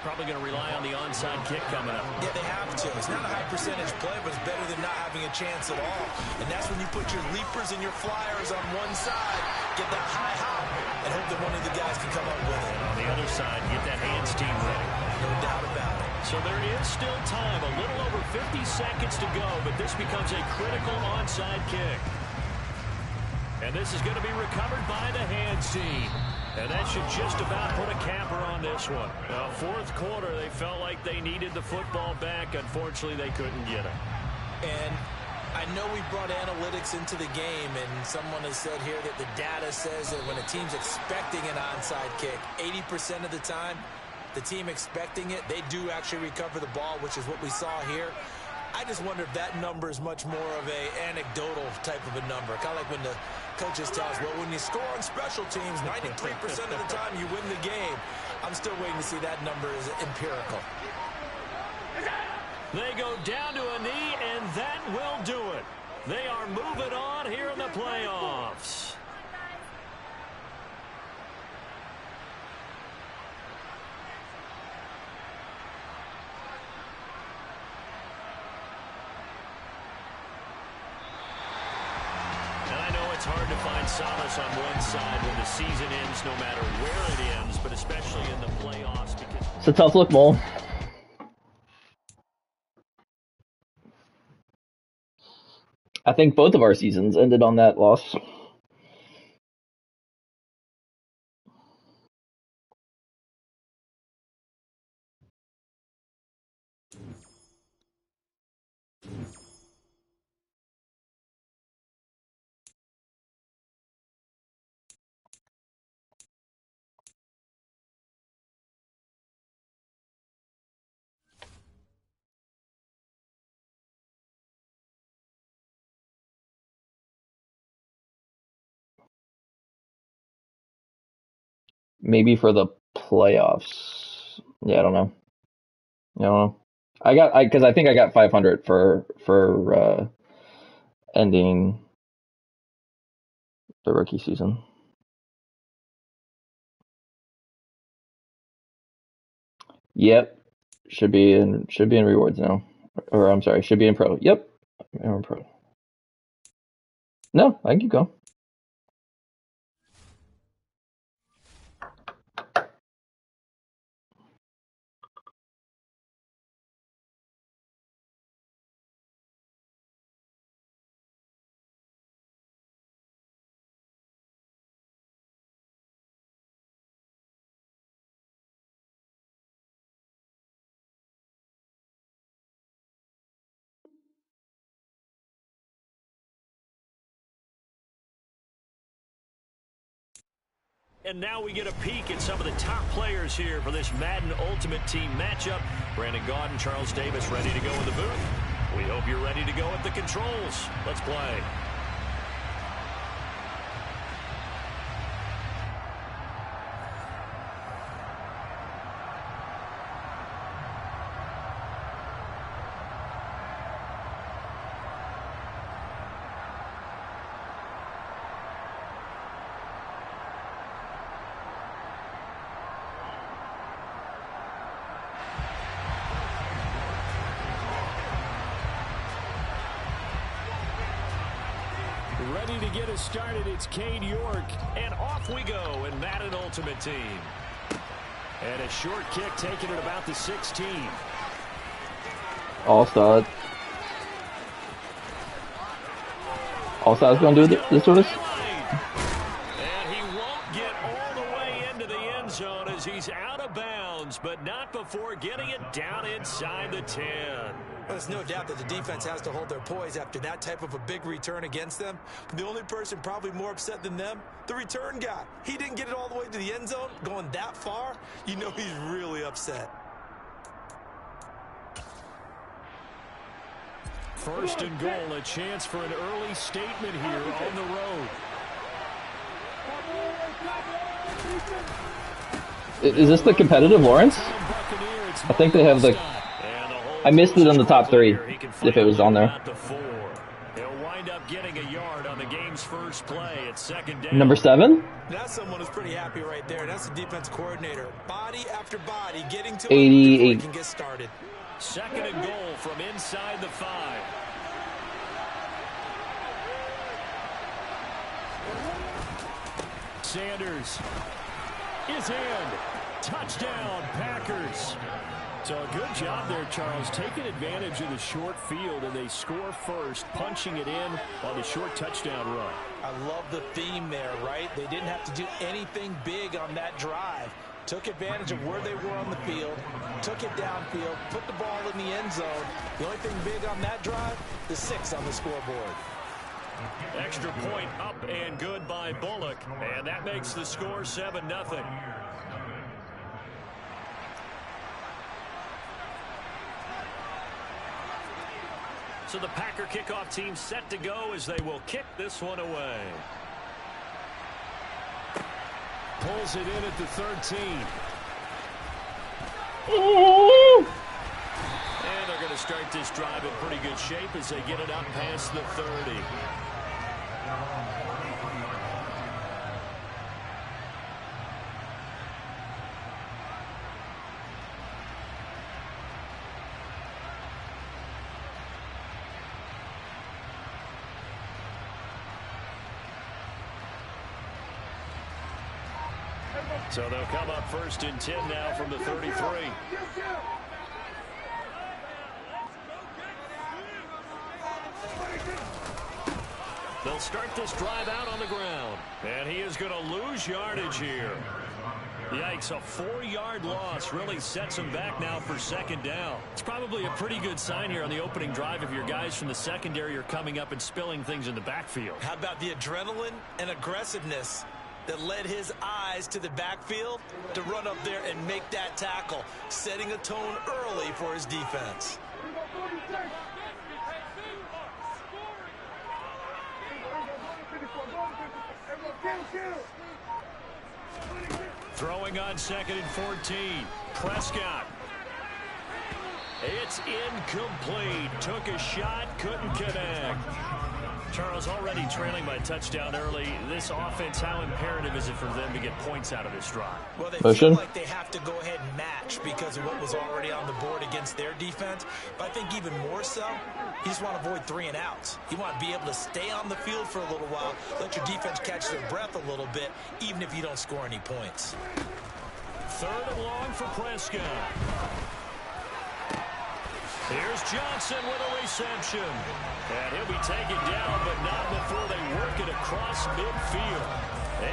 Probably going to rely on the onside kick coming up. Yeah, they have to. It's not a high percentage play, but it's better than not having a chance at all. And that's when you put your leapers and your flyers on one side, get that high hop, and hope that one of the guys can come up with it. And on the other side, get that hands team ready. No doubt about it. So there is still time, a little over 50 seconds to go, but this becomes a critical onside kick. And this is going to be recovered by the hands team. And that should just about put a capper on this one. Fourth quarter, they felt like they needed the football back. Unfortunately, they couldn't get it. And I know we brought analytics into the game, and someone has said here that the data says that when a team's expecting an onside kick, 80% of the time, the team expecting it, they do actually recover the ball, which is what we saw here. I just wonder if that number is much more of a anecdotal type of a number. Kind of like when the coaches tell us, well, when you score on special teams, 93% of the time you win the game. I'm still waiting to see that number is empirical. They go down to a knee, and that will do it. They are moving on here in the playoffs. It's hard to find solace on one side when the season ends, no matter where it ends, but especially in the playoffs. Because It's a tough look, Mole. I think both of our seasons ended on that loss. Maybe for the playoffs. Yeah, I don't know. Because I think I got 500 for ending the rookie season. Yep, should be in rewards now, or I'm sorry, should be in pro. Yep, I'm in pro. No, I can keep going. And now we get a peek at some of the top players here for this Madden Ultimate Team matchup. Brandon Gaudin, Charles Davis ready to go in the booth. We hope you're ready to go at the controls. Let's play. Ready to get us started, it's Cade York, and off we go in Madden Ultimate Team. And a short kick taken at about the 16. All-Star. All-Star's going to do this with us? And he won't get all the way into the end zone as he's out of bounds, but not before getting it down inside the 10. Well, there's no doubt that the defense has to hold their poise after that type of a big return against them. But the only person probably more upset than them, the return guy. He didn't get it all the way to the end zone, going that far. You know he's really upset. First and goal, a chance for an early statement here on the road. Is this the competitive Lawrence? I think they have the... I missed it in the top 3, if it was on there. He'll wind up getting a yard on the game's first play at second down. Number 7? That's someone who's pretty happy right there. That's the defense coordinator. Body after body getting to 88. before he can get started. Second and goal from inside the 5. Sanders is in. Touchdown, Packers. So a good job there, Charles, taking advantage of the short field, and they score first, punching it in on the short touchdown run. I love the theme there, right? They didn't have to do anything big on that drive. Took advantage of where they were on the field, took it downfield, put the ball in the end zone. The only thing big on that drive, the 6 on the scoreboard. Extra point up and good by Bullock, and that makes the score 7-0. So the Packer kickoff team set to go as they will kick this one away. Pulls it in at the 13. And they're going to start this drive in pretty good shape as they get it up past the 30. So they'll come up first and 10 now from the 33. They'll start this drive out on the ground. And he is going to lose yardage here. Yikes, a 4-yard loss really sets him back now for second down. It's probably a pretty good sign here on the opening drive if your guys from the secondary are coming up and spilling things in the backfield. How about the adrenaline and aggressiveness that led his eyes to the backfield to run up there and make that tackle, setting a tone early for his defense. Throwing on second and 14. Prescott. It's incomplete. Took a shot, couldn't connect. Charles, already trailing by touchdown early. This offense, how imperative is it for them to get points out of this drive? Well, they Motion. feel like they have to go ahead and match because of what was already on the board against their defense. But I think even more so, you just want to avoid 3 and outs. You want to be able to stay on the field for a little while, let your defense catch their breath a little bit, even if you don't score any points. Third and long for Prescott. Here's Johnson with a reception. And he'll be taken down, but not before they work it across midfield.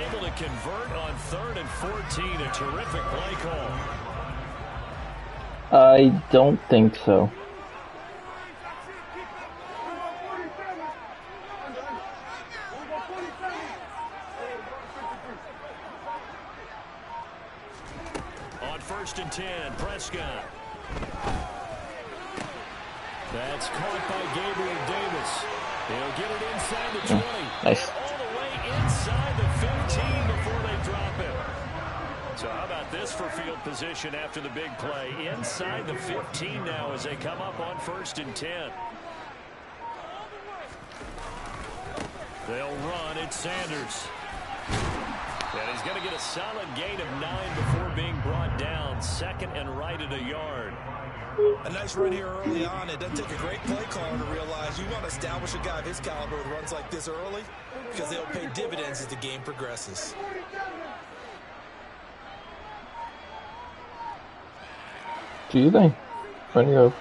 Able to convert on 3rd and 14. A terrific play call. I don't think so. On 1st and 10, Prescott. That's caught by Gabriel Davis. He'll get it inside the 20. Nice. All the way inside the 15 before they drop him. So how about this for field position after the big play? Inside the 15 now as they come up on 1st and 10. They'll run. It's Sanders. And he's going to get a solid gain of 9 before being brought down. 2nd and right at a yard. A nice run here early on. It doesn't take a great play caller to realize you want to establish a guy of his caliber with runs like this early because they'll pay dividends as the game progresses. Do you think? Ready to go.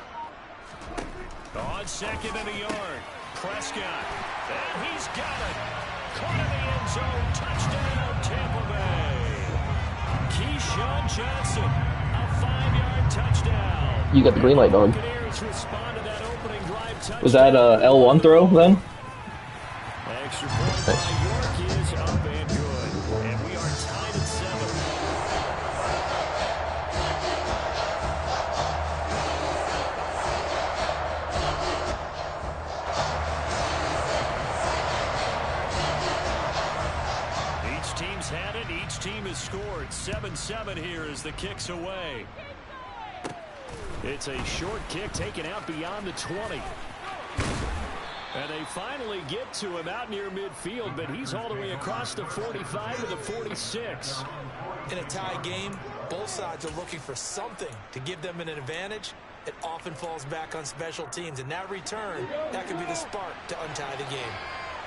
On 2nd and a yard. Prescott. And he's got it. Caught in the end zone. Touchdown, Tampa Bay. Keyshawn Johnson. A 5-yard touchdown. You got the green light, dog. Buccaneers respond to that opening drive. Was that a L1 throw then? Extra point by York is up and good. And we are tied at 7. Each team's had it. Each team has scored. 7-7 here as the kick's away. It's a short kick taken out beyond the 20. And they finally get to him out near midfield, but he's all the way across the 45 to the 46. In a tie game, both sides are looking for something to give them an advantage. It often falls back on special teams, and that return, that could be the spark to untie the game.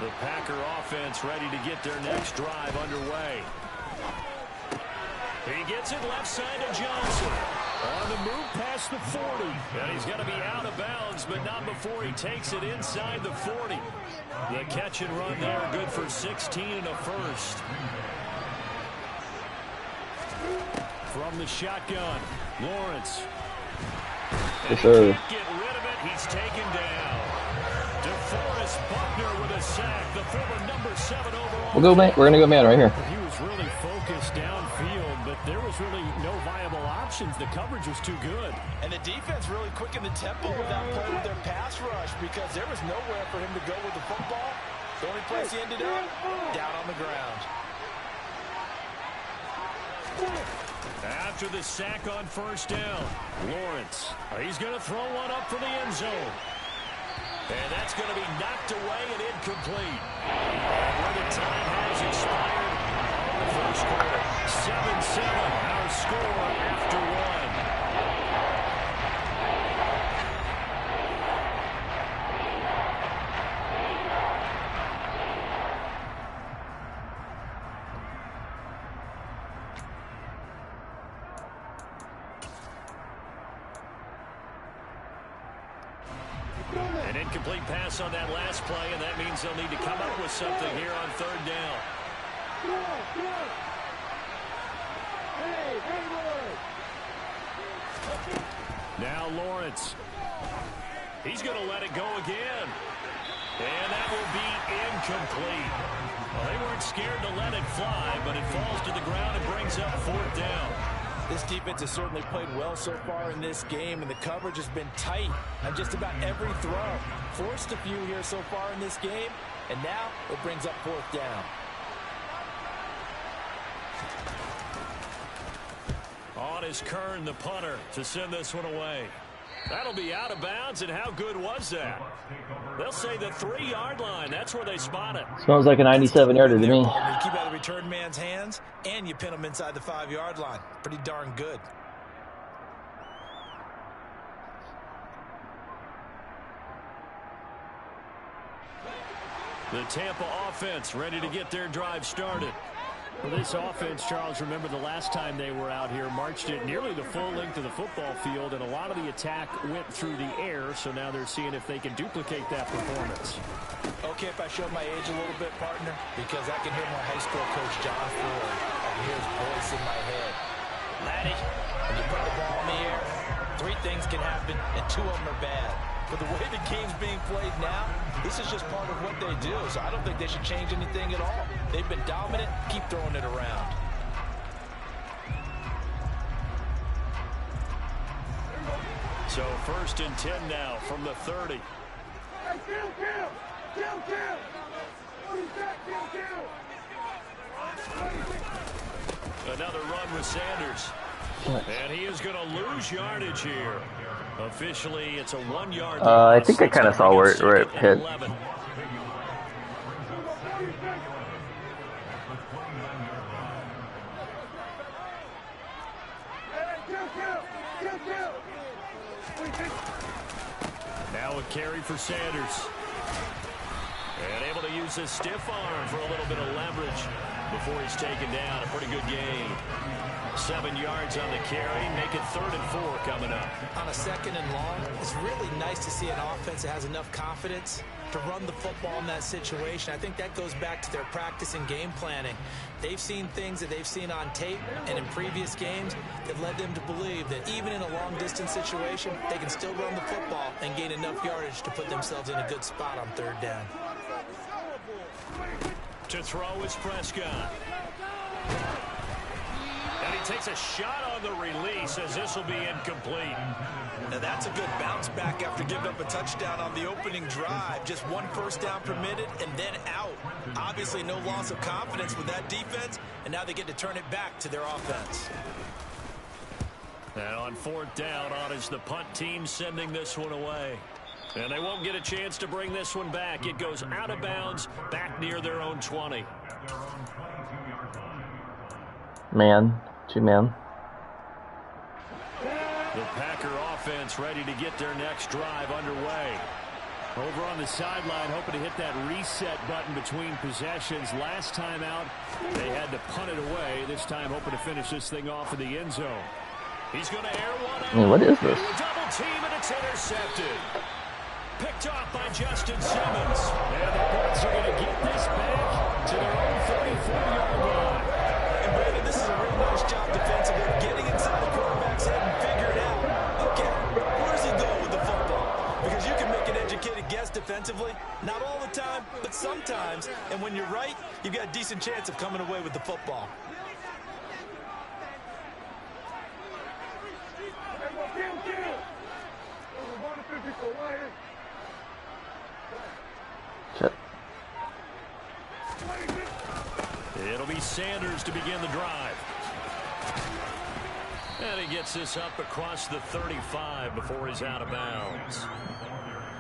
The Packer offense ready to get their next drive underway. He gets it left side to Johnson. On the move past the 40. And he's got to be out of bounds, but not before he takes it inside the 40. The catch and run there, good for 16 and a first. From the shotgun, Lawrence. Yes, sir. Can't get rid of it. He's taken down. DeForest Buckner with a sack. The former number 7 overall. We're gonna go man right here. He was really focused downfield, but there was really no viable options. The coverage was too good. And the defense really quickened the tempo of that play with their pass rush because there was nowhere for him to go with the football. The only place he ended up, down on the ground. After the sack on first down, Lawrence. He's going to throw one up for the end zone. And that's going to be knocked away and incomplete. And where the time has expired on the first quarter. 7-7, our score after one. An incomplete pass on that last play, and that means they'll need to come up with something here on third down. Now Lawrence. He's going to let it go again. And that will be incomplete. Well, they weren't scared to let it fly, but it falls to the ground and brings up fourth down. This defense has certainly played well so far in this game, and the coverage has been tight on just about every throw. Forced a few here so far in this game, and now it brings up fourth down. On is Kern, the punter, to send this one away. That'll be out of bounds, and how good was that? They'll say the 3-yard line. That's where they spot it. Smells like a 97-yarder to me. You keep out of the return man's hands, and you pin him inside the 5-yard line. Pretty darn good. The Tampa offense ready to get their drive started. Well, this offense, Charles, remember the last time they were out here, marched it nearly the full length of the football field, and a lot of the attack went through the air, so now they're seeing if they can duplicate that performance. Okay, if I show my age a little bit, partner, because I can hear my high school coach, John Ford. I can hear his voice in my head. Laddie, when you put the ball in the air, 3 things can happen, and 2 of them are bad. But the way the game's being played now, this is just part of what they do. So I don't think they should change anything at all. They've been dominant. Keep throwing it around. So 1st and 10 now from the 30. Another run with Sanders. And he is going to lose yardage here. Officially, it's a 1-yard loss. I think I kind of saw where it hit. 11. Now a carry for Sanders. And able to use his stiff arm for a little bit of leverage before he's taken down. A pretty good gain. 7 yards on the carry. Make it 3rd and 4 coming up. On a 2nd and long, it's really nice to see an offense that has enough confidence to run the football in that situation. I think that goes back to their practice and game planning. They've seen things that they've seen on tape and in previous games that led them to believe that even in a long-distance situation, they can still run the football and gain enough yardage to put themselves in a good spot on 3rd down. To throw is Prescott. And he takes a shot on the release as this will be incomplete. Now that's a good bounce back after giving up a touchdown on the opening drive. Just 1 first down permitted and then out. Obviously no loss of confidence with that defense, and now they get to turn it back to their offense. And on 4th down, on is the punt team sending this one away. And they won't get a chance to bring this one back. It goes out of bounds, back near their own 20. Man, 2-man. The Packer offense ready to get their next drive underway. Over on the sideline, hoping to hit that reset button between possessions. Last time out, they had to punt it away. This time, hoping to finish this thing off in the end zone. He's going to air one out. I mean, what is this? Double team, and it's intercepted. Picked off by Justin Simmons. And the Birds are going to get this back to their own 34-yard line. And Brandon, this is a real nice job defensively, getting inside the quarterback's head and figuring out, okay, where's he going with the football? Because you can make an educated guess defensively, not all the time, but sometimes. And when you're right, you've got a decent chance of coming away with the football. Shit. It'll be Sanders to begin the drive. And he gets this up across the 35 before he's out of bounds.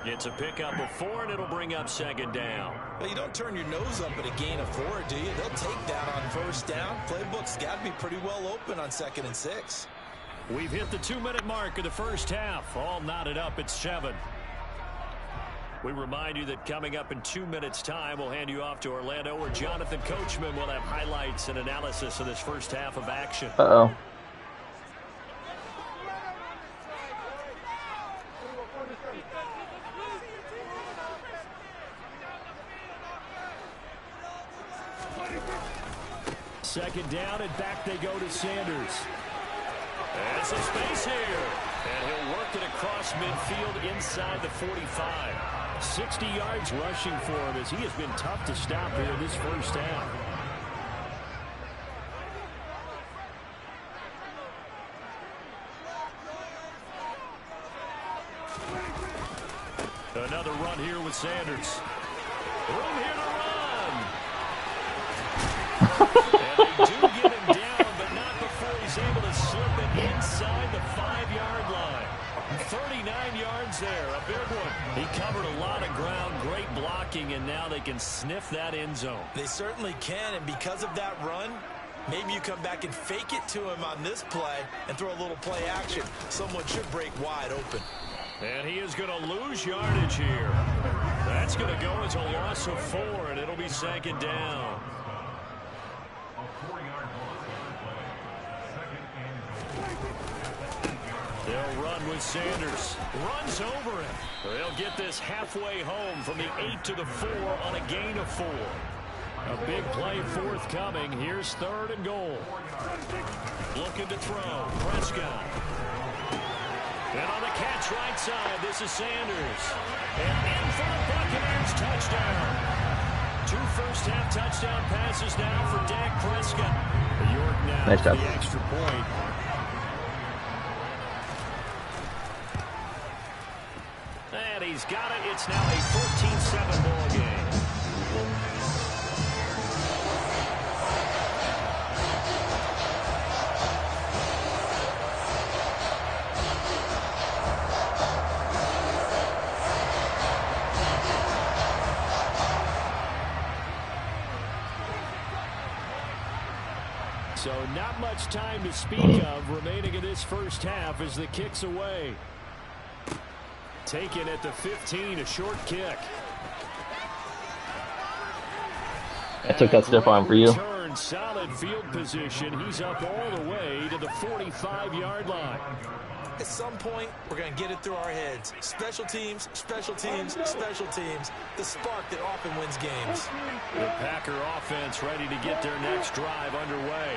It's a pickup of 4, and it'll bring up second down. Well, you don't turn your nose up at a gain of 4, do you? They'll take that on first down. Playbook's got to be pretty well open on 2nd and 6. We've hit the 2-minute mark of the first half. All knotted up at 7. We remind you that coming up in 2 minutes' time, we'll hand you off to Orlando, where Jonathan Coachman will have highlights and analysis of this first half of action. Uh-oh. Second down, and back they go to Sanders. There's some space here. And he'll work it across midfield inside the 45. 60 yards rushing for him, as he has been tough to stop here this first half. Another run here with Sanders. Room here to run. And they do get him down, but not before he's able to slip it inside the 5-yard line. 39 yards there, a big one. He covered a lot of ground, great blocking, and now they can sniff that end zone. They certainly can, and because of that run, maybe you come back and fake it to him on this play and throw a little play action. Someone should break wide open. And he is going to lose yardage here. That's going to go as a loss of 4, and it'll be second down. They'll run with Sanders. Runs over him. They'll get this halfway home from the 8 to the 4 on a gain of 4. A big play forthcoming. Here's 3rd and goal. Looking to throw. Prescott. And on the catch right side, this is Sanders. And in for the Buccaneers touchdown. 2 first-half touchdown passes now for Dak Prescott. York now nice job. The extra point. And he's got it. It's now a 14-7 ball game. So not much time to speak of remaining in this first half as the kick's away. Taken at the 15, a short kick. I took that stiff arm for you. Return, solid field position. He's up all the way to the 45-yard line. At some point, we're going to get it through our heads. Special teams, special teams, special teams. The spark that often wins games. The Packer offense ready to get their next drive underway.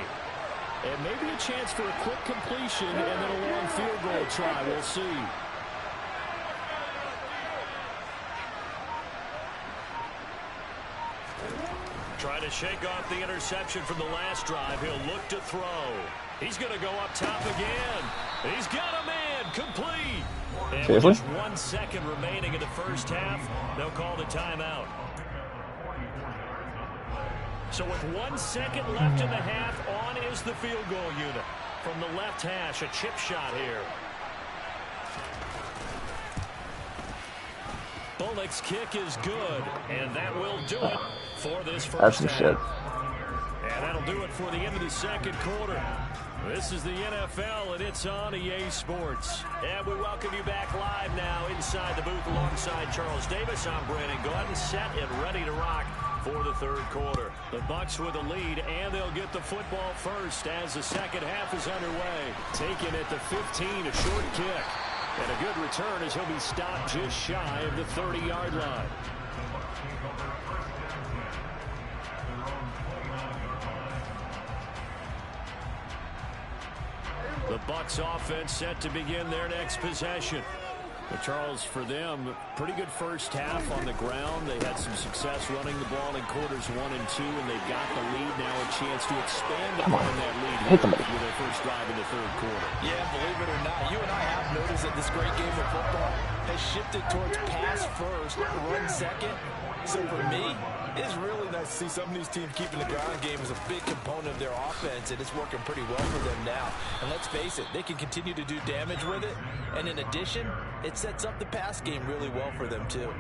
And maybe a chance for a quick completion and then a long field goal try. We'll see. Trying to shake off the interception from the last drive. He'll look to throw. He's going to go up top again. He's got a man. Complete. And with just 1 second remaining in the first half, they'll call the timeout. So with 1 second left in the half, on is the field goal unit. From the left hash, a chip shot here. Bullock's kick is good, and that will do it for this first That's some half. shit. And that'll do it for the end of the second quarter. This is the NFL, and it's on EA Sports. And we welcome you back live now inside the booth alongside Charles Davis. I'm Brandon Gordon, set and ready to rock for the third quarter. The Bucs with a lead, and they'll get the football first as the second half is underway. Taken at the 15, a short kick. And a good return as he'll be stopped just shy of the 30-yard line. The Bucs offense set to begin their next possession. But Charles, for them, pretty good first half on the ground. They had some success running the ball in quarters 1 and 2, and they got the lead. Now a chance to expand upon that lead here with their first drive in the third quarter. Yeah, believe it or not, you and I have noticed that this great game of football has shifted towards pass first, run second. So for me, it's really nice to see some of these teams keeping the ground game as a big component of their offense, and it's working pretty well for them now. And let's face it, they can continue to do damage with it. And in addition, it sets up the pass game really well for them too.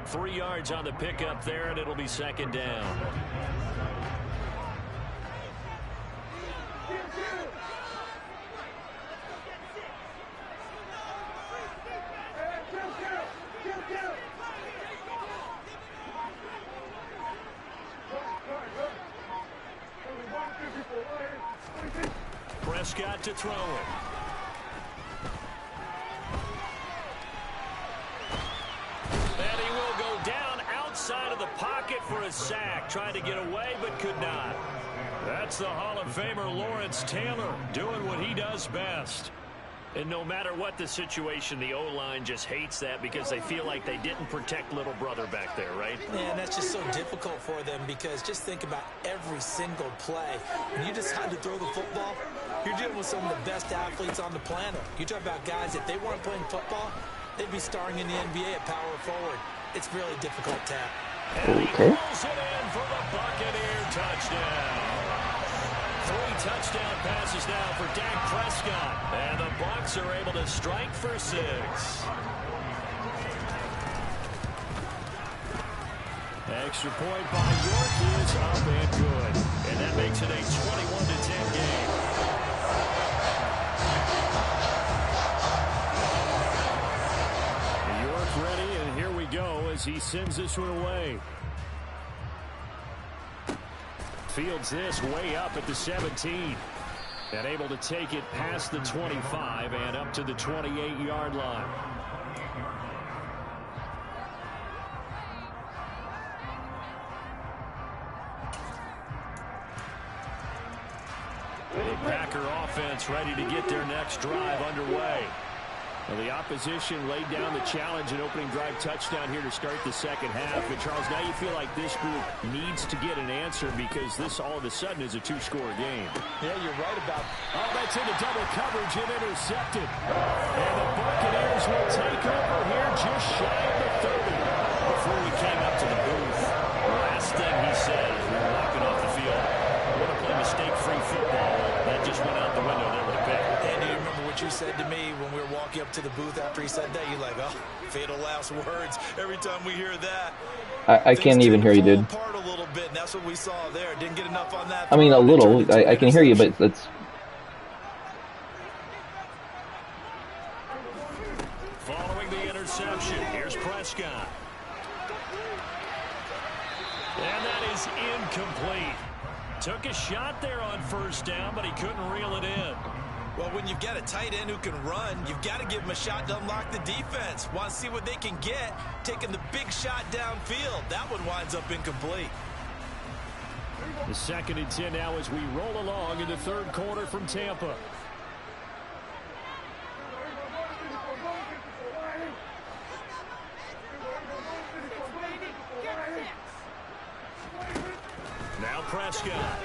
3 yards on the pickup there, and it'll be second down. Prescott to throw it. And he will go down outside of the pocket for a sack. Tried to get away, but could not. That's the Hall of Famer Lawrence Taylor doing what he does best. And no matter what the situation, the O-line just hates that because they feel like they didn't protect little brother back there, right? Yeah, and that's just so difficult for them because just think about every single play. When you decide to throw the football, you're dealing with some of the best athletes on the planet. You talk about guys, if they weren't playing football, they'd be starring in the NBA at power forward. It's really difficult tap. And he pulls it in for the Buccaneer touchdown. 3 touchdown passes now for Dak Prescott. And the Bucs are able to strike for 6. Extra point by York is up and good. And that makes it a 21-10 game. York ready, and here we go as he sends this one away. Fields this way up at the 17. And able to take it past the 25 and up to the 28-yard line. The Packer offense ready to get their next drive underway. Well, the opposition laid down the challenge and opening drive touchdown here to start the second half. But, Charles, now you feel like this group needs to get an answer because this all of a sudden is a 2-score game. Yeah, you're right about. Oh, that's into double coverage and intercepted. And the Buccaneers will take over here just shy of the 30. Before we came up to the booth, the last thing he said as we were walking off the field, I want to play mistake-free football. That just went out the window there with a pick. And do you remember what you said to me when we were walking up to the booth after he said that? You're like, oh, fatal last words. Every time we hear that. I can't even hear you, dude. Apart a little bit, and that's what we saw there. Didn't get enough on that. I mean, a little. I can hear you, but it's... Following the interception, here's Prescott. And that is incomplete. Took a shot there on first down, but he couldn't reel it in. Well, when you've got a tight end who can run, you've got to give him a shot to unlock the defense. Want to see what they can get, taking the big shot downfield. That one winds up incomplete. The 2nd and 10 now as we roll along in the third quarter from Tampa. Now Prescott.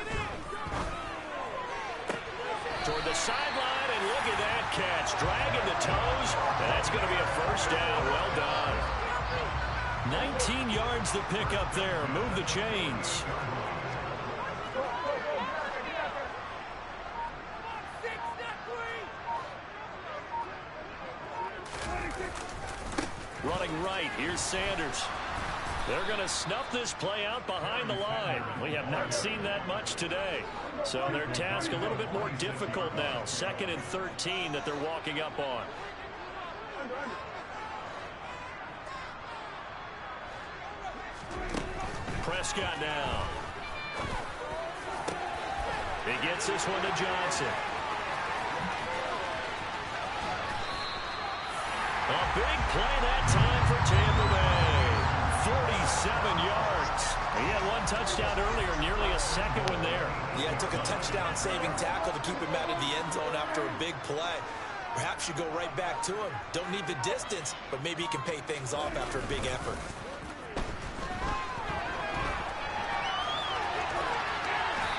Toward the sideline, and look at that catch. Dragging the toes, and that's going to be a first down. Well done. 19 yards to pick up there. Move the chains. Running right, here's Sanders. They're going to snuff this play out behind the line. We have not seen that much today. So their task a little bit more difficult now. 2nd and 13 that they're walking up on. Prescott now. He gets this one to Johnson. A big play that time for Tampa Bay. 47 yards. He had one touchdown earlier, nearly a second one there. Yeah, it took a touchdown-saving tackle to keep him out of the end zone after a big play. Perhaps you go right back to him. Don't need the distance, but maybe he can pay things off after a big effort.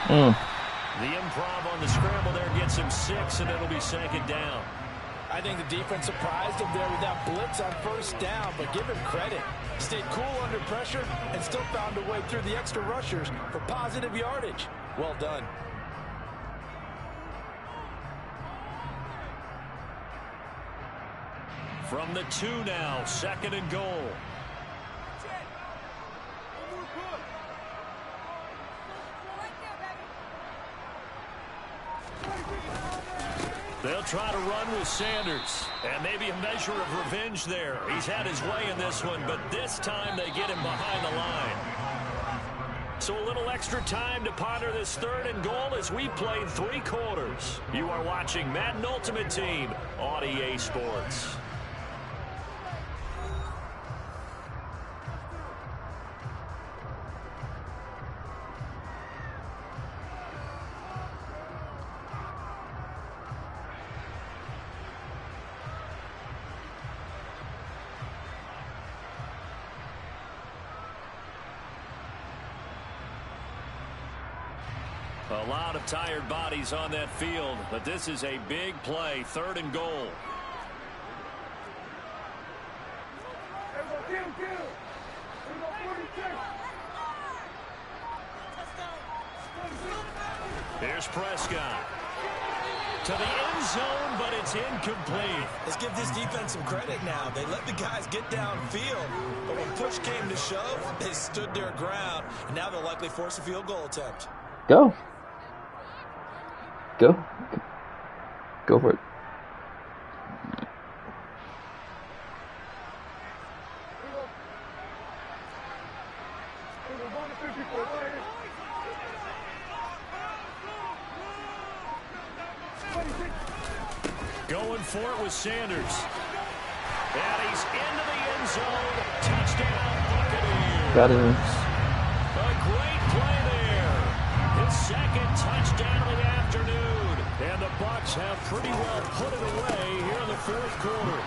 The improv on the scramble there gets him 6, and it'll be 2nd down. I think the defense surprised him there with that blitz on 1st down, but give him credit. Stayed cool under pressure and still found a way through the extra rushers for positive yardage. Well done. From the 2 now, 2nd and goal. They'll try to run with Sanders. And maybe a measure of revenge there. He's had his way in this one, but this time they get him behind the line. So a little extra time to ponder this 3rd and goal as we played 3 quarters. You are watching Madden Ultimate Team on EA Sports. A lot of tired bodies on that field, but this is a big play, 3rd and goal. Here's Prescott. To the end zone, but it's incomplete. Let's give this defense some credit now. They let the guys get downfield, but when push came to shove, they stood their ground, and now they'll likely force a field goal attempt. Go. Go. Go for it. Going for it with Sanders. And he's into the end zone. Touchdown, Buccaneers. Got it. A great play there. His 2nd touchdown of the afternoon. And the Bucs have pretty well put it away here in the 4th quarter.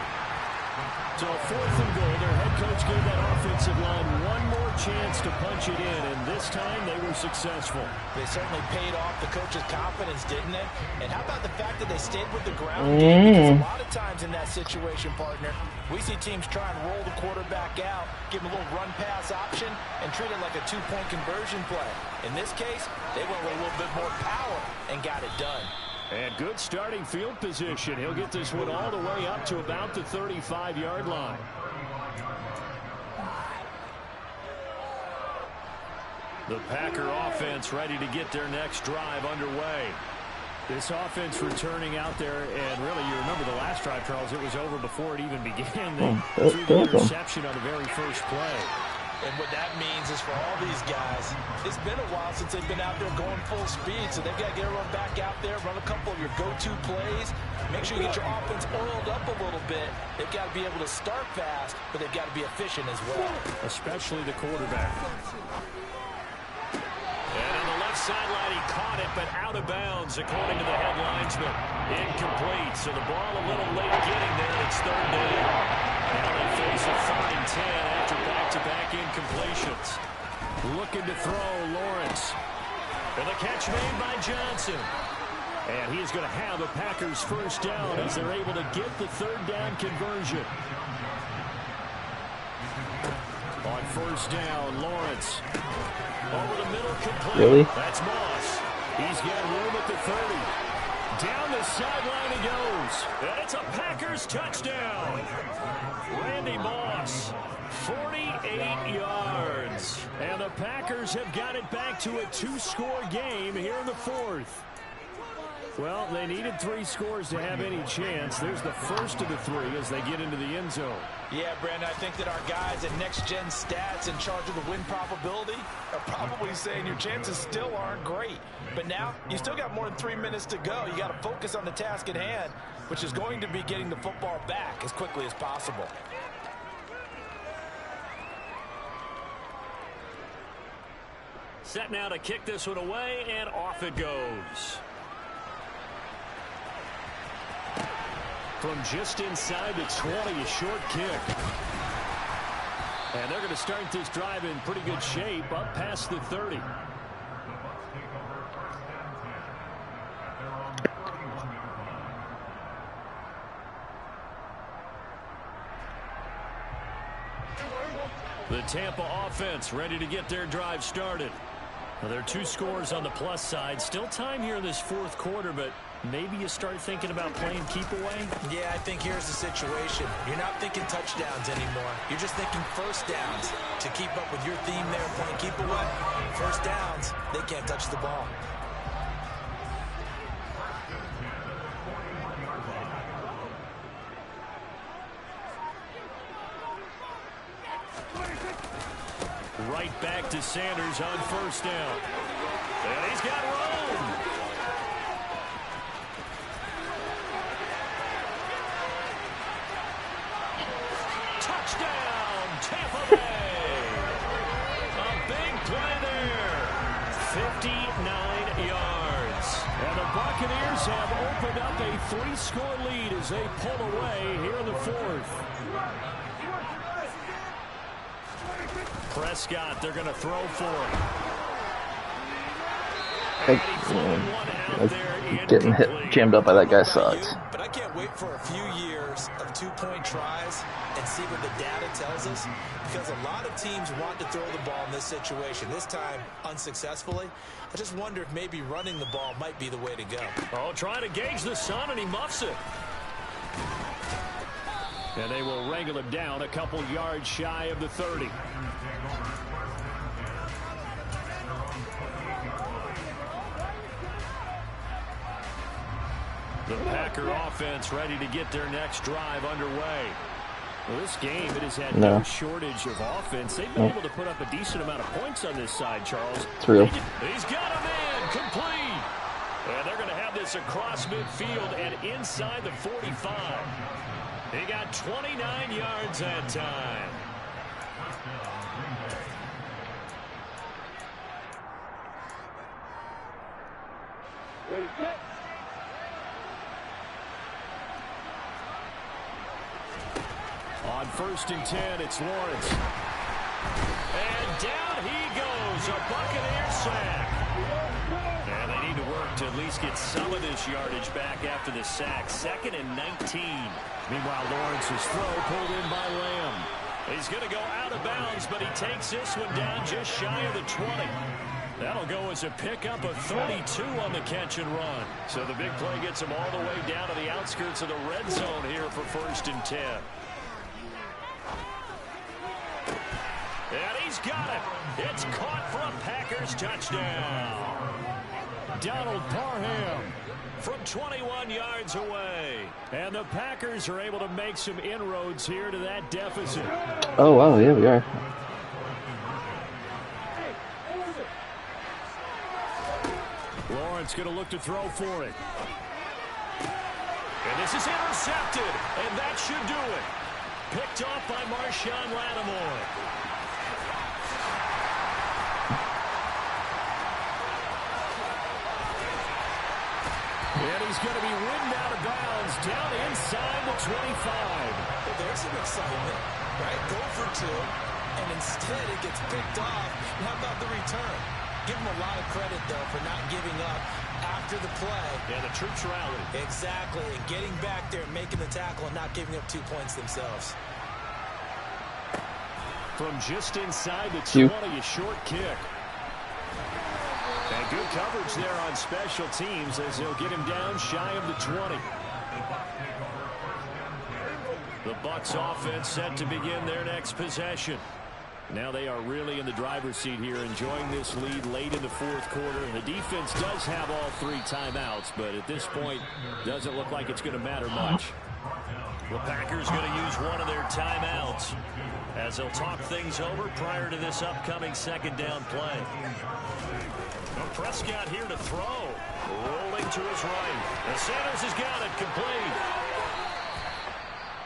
So 4th and goal, their head coach gave that offensive line one more chance to punch it in, and this time they were successful. They certainly paid off the coach's confidence, didn't they? And how about the fact that they stayed with the ground game? Because a lot of times in that situation, partner, we see teams try and roll the quarterback out, give him a little run-pass option, and treat it like a 2-point conversion play. In this case, they went with a little bit more power and got it done. And good starting field position. He'll get this one all the way up to about the 35-yard line. The Packer offense ready to get their next drive underway. This offense returning out there, and really, you remember the last drive, Charles, it was over before it even began. They threw the interception on the very first play. And what that means is for all these guys, it's been a while since they've been out there going full speed, so they've got to get everyone back out there, run a couple of your go-to plays, make sure you get your offense oiled up a little bit. They've got to be able to start fast, but they've got to be efficient as well. Especially the quarterback. And on the left sideline, he caught it, but out of bounds, according to the head linesman. Incomplete, so the ball a little late getting there, and it's 3rd down. Now they face a 3rd and 10 after back-to-back incompletions. Looking to throw, Lawrence. And the catch made by Johnson. And he is going to have the Packers' 1st down as they're able to get the 3rd down conversion. On 1st down, Lawrence. Over the middle, complete. Really? That's Moss. He's got room at the 30. Down the sideline he goes. And it's a Packers touchdown. Randy Moss have got it back to a 2-score game here in the fourth. Well, they needed 3 scores to have any chance. There's the first of the 3 as they get into the end zone. Yeah, Brandon, I think that our guys at Next Gen Stats in charge of the win probability are probably saying your chances still aren't great. But now, you still got more than 3 minutes to go. You got to focus on the task at hand, which is going to be getting the football back as quickly as possible. Set now to kick this one away, and off it goes. From just inside the 20, a short kick. And they're going to start this drive in pretty good shape, up past the 30. The Tampa offense ready to get their drive started. Well, there are 2 scores on the plus side. Still time here in this fourth quarter, but maybe you start thinking about playing keep away? Yeah, I think here's the situation. You're not thinking touchdowns anymore. You're just thinking first downs. To keep up with your theme there, playing keep away, first downs, they can't touch the ball. Right back to Sanders on first down. And he's got room. Touchdown, Tampa Bay. A big play there. 59 yards. And the Buccaneers have opened up a 3-score lead as they pull away here in the fourth. Prescott, they're going to throw for it. Getting jammed up by that guy sucks. But I can't wait for a few years of 2-point tries and see what the data tells us, because a lot of teams want to throw the ball in this situation. This time, unsuccessfully. I just wonder if maybe running the ball might be the way to go. Oh, trying to gauge the sun, and he muffs it. And they will wrangle him down a couple yards shy of the 30. The Packer offense ready to get their next drive underway. Well, this game, it has had no shortage of offense. They've been able to put up a decent amount of points on this side, Charles. It's real. He's got a man complete. And they're going to have this across midfield and inside the 45. He got 29 yards that time. On 1st and 10, it's Lawrence. And down he goes, a Buccaneer sack. And they need to work to at least get some of this yardage back after the sack. 2nd and 19. Meanwhile, Lawrence's throw pulled in by Lamb. He's going to go out of bounds, but he takes this one down just shy of the 20. That'll go as a pickup of 32 on the catch and run. So the big play gets him all the way down to the outskirts of the red zone here for 1st and 10. And he's got it. It's caught for a Packers touchdown. Donald Parham from 21 yards away. And the Packers are able to make some inroads here to that deficit. Oh, wow, yeah, we are. Lawrence going to look to throw for it. And this is intercepted. And that should do it. Picked off by Marshawn Lattimore. And he's going to be ridden out of bounds down inside the 25. Well, there's some excitement, right? Go for 2, and instead it gets picked off. How about the return? Give him a lot of credit, though, for not giving up after the play. Yeah, the troops rallied. Exactly, and getting back there, making the tackle, and not giving up 2 points themselves. From just inside the 20, a short kick. And good coverage there on special teams as they'll get him down shy of the 20. The Bucs offense set to begin their next possession. Now they are really in the driver's seat here, enjoying this lead late in the fourth quarter. The defense does have all 3 timeouts, but at this point, doesn't look like it's going to matter much. The Packers going to use one of their timeouts as they'll talk things over prior to this upcoming second down play. Well, Prescott here to throw. Rolling to his right. And Sanders has got it complete.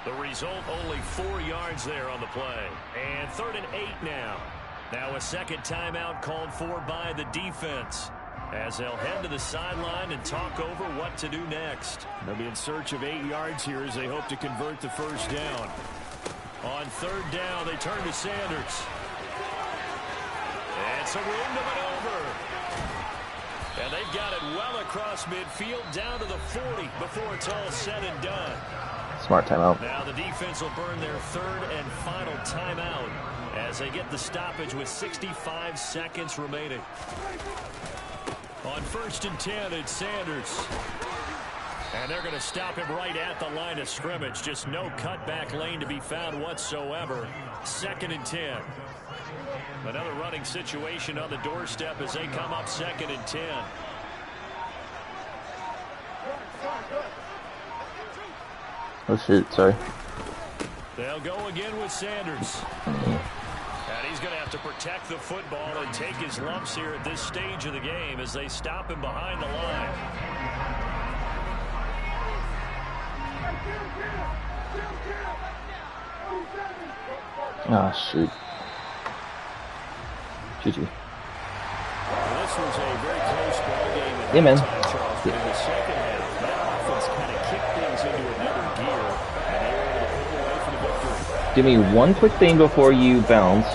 The result, only 4 yards there on the play. And 3rd and 8 now. Now a second timeout called for by the defense, as they'll head to the sideline and talk over what to do next. They'll be in search of 8 yards here as they hope to convert the first down. On 3rd down, they turn to Sanders. And some room to maneuver. And they've got it well across midfield, down to the 40 before it's all said and done. Smart timeout. Now the defense will burn their 3rd and final timeout as they get the stoppage with 65 seconds remaining. On 1st and 10, it's Sanders. And they're going to stop him right at the line of scrimmage. Just no cutback lane to be found whatsoever. 2nd and 10. Another running situation on the doorstep as they come up 2nd and 10. Oh, shoot, sorry. They'll go again with Sanders. And he's going to have to protect the football and take his lumps here at this stage of the game as they stop him behind the line. Ah, shoot. GG. This was a very close ball game. Yeah, man. In the second half, that offense kind of kicked things into another gear, and they were able to pull away from the victory. Give me one quick thing before you bounce.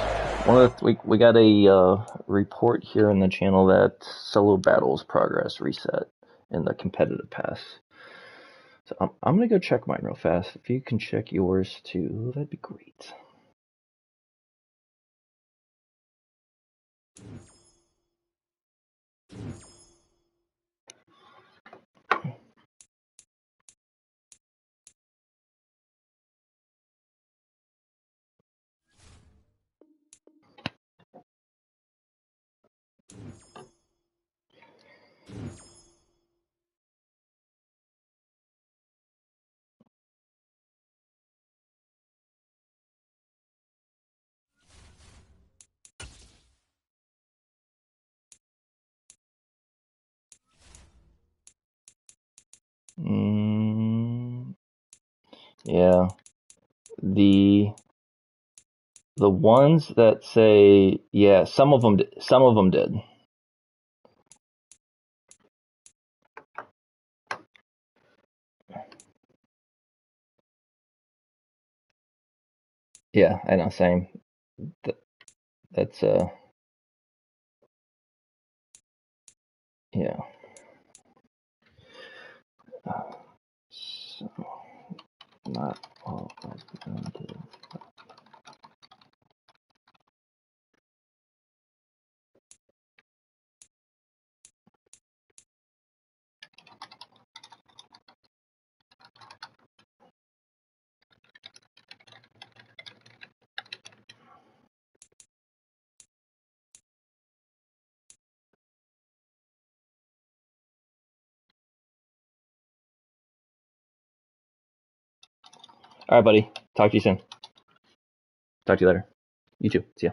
We got a report here in the channel that solo battles progress reset in the competitive pass. So I'm gonna go check mine real fast. If you can check yours too, that'd be great. Yeah, the ones that say, yeah, some of them did. Yeah, I know, same. That's yeah. So not all of them did. All right, buddy. Talk to you soon. Talk to you later. You too. See ya.